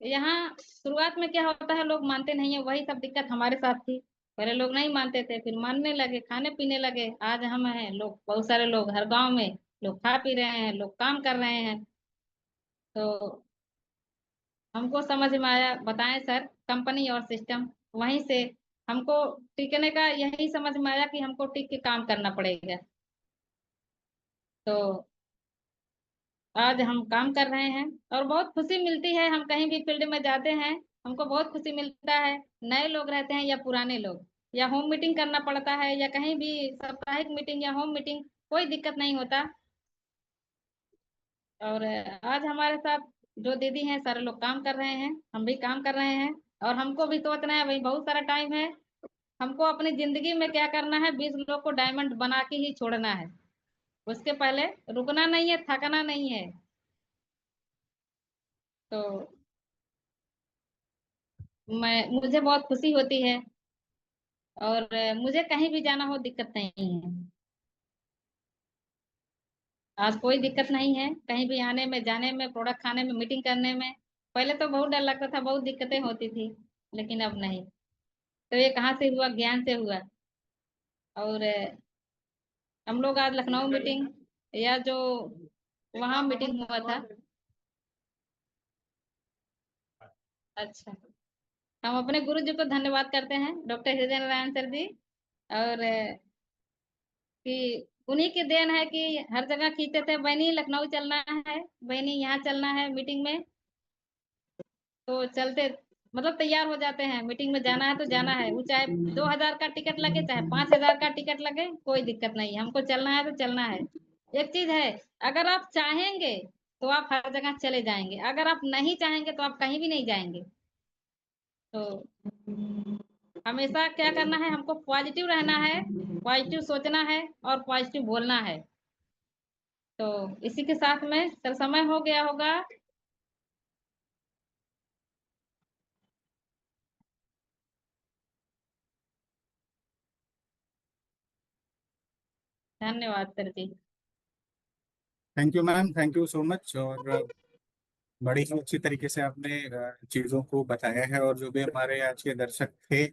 यहाँ शुरुआत में क्या होता है, लोग मानते नहीं है, वही सब दिक्कत हमारे साथ थी। पहले लोग नहीं मानते थे, फिर मानने लगे, खाने पीने लगे, आज हम हैं लोग, बहुत सारे लोग हर गांव में लोग खा पी रहे हैं, लोग काम कर रहे हैं। तो हमको समझ में आया, बताएं सर, कंपनी और सिस्टम, वहीं से हमको टिकने का यही समझ में आया कि हमको टिक के काम करना पड़ेगा। तो आज हम काम कर रहे हैं और बहुत खुशी मिलती है, हम कहीं भी फील्ड में जाते हैं हमको बहुत खुशी मिलता है। नए लोग रहते हैं या पुराने लोग, या होम मीटिंग करना पड़ता है या कहीं भी साप्ताहिक मीटिंग या होम मीटिंग, कोई दिक्कत नहीं होता। और आज हमारे साथ जो दीदी हैं, सारे लोग काम कर रहे हैं, हम भी काम कर रहे हैं। और हमको भी सोचना है, भाई बहुत सारा टाइम है, हमको अपनी जिंदगी में क्या करना है, 20 लोग को डायमंड बना के ही छोड़ना है, उसके पहले रुकना नहीं है, थकना नहीं है। तो मुझे बहुत खुशी होती है, और मुझे कहीं भी जाना हो दिक्कत नहीं है। आज कोई दिक्कत नहीं है कहीं भी आने में, जाने में, प्रोडक्ट खाने में, मीटिंग करने में। पहले तो बहुत डर लगता था, बहुत दिक्कतें होती थी, लेकिन अब नहीं। तो ये कहाँ से हुआ, ज्ञान से हुआ। और हम लोग आज लखनऊ मीटिंग, या जो वहाँ मीटिंग हुआ था। अच्छा, हम अपने गुरु जी को धन्यवाद करते हैं, डॉक्टर हृदय नारायण सर जी। और कि उन्हीं की देन है कि हर जगह खींचते थे, बहनी लखनऊ चलना है, बहनी यहाँ चलना है मीटिंग में, तो चलते, मतलब तैयार हो जाते हैं, मीटिंग में जाना है तो जाना है, वो चाहे 2,000 का टिकट लगे चाहे 5,000 का टिकट लगे, कोई दिक्कत नहीं, हमको चलना है तो चलना है। एक चीज है, अगर आप चाहेंगे तो आप हर जगह चले जाएंगे, अगर आप नहीं चाहेंगे तो आप कहीं भी नहीं जाएंगे। तो हमेशा क्या करना है, हमको पॉजिटिव रहना है, पॉजिटिव सोचना है और पॉजिटिव बोलना है। तो इसी के साथ में सर समय हो गया होगा। धन्यवाद sir ji. Thank you ma'am, thank you so much. और बड़ी ही अच्छी तरीके से आपने चीज़ों को बताया है, और जो भी हमारे आज के दर्शक थे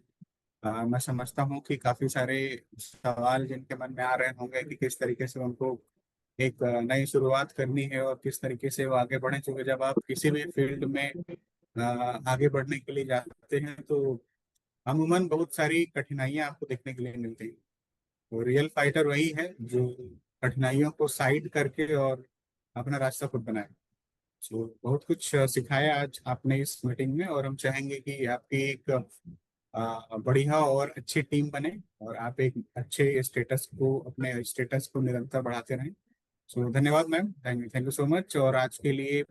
मैं समझता हूँ कि काफी सारे सवाल जिनके मन में आ रहे होंगे कि किस तरीके से उनको एक नई शुरुआत करनी है और किस तरीके से वो आगे बढ़े, क्योंकि जब आप किसी भी फील्ड में आगे बढ़ने के लिए जाते हैं तो अमूमन बहुत सारी कठिनाइयां आपको देखने के लिए मिलती हैं। तो रियल फाइटर वही है जो कठिनाइयों को साइड करके और अपना रास्ता खुद बनाए। तो बहुत कुछ सिखाया आज आपने इस मीटिंग में, और हम चाहेंगे कि आपकी एक बढ़िया और अच्छी टीम बने और आप एक अच्छे स्टेटस को, अपने स्टेटस को निरंतर बढ़ाते रहें। सो धन्यवाद ma'am, thank you so much. और आज के लिए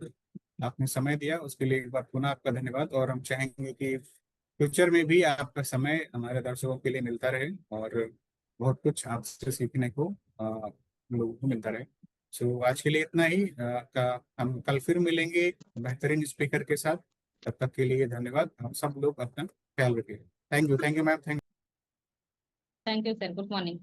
आपने समय दिया उसके लिए एक बार पुनः आपका धन्यवाद, और हम चाहेंगे कि फ्यूचर में भी आपका समय हमारे दर्शकों के लिए मिलता रहे और बहुत कुछ आपसे सीखने को हम लोगों को मिलता रहे। सो आज के लिए इतना ही। हम कल फिर मिलेंगे एक बेहतरीन स्पीकर के साथ। तब तक के लिए धन्यवाद। आप सब लोग अपना ख्याल रखिए। Thank you ma'am, thank thank you sir, good morning.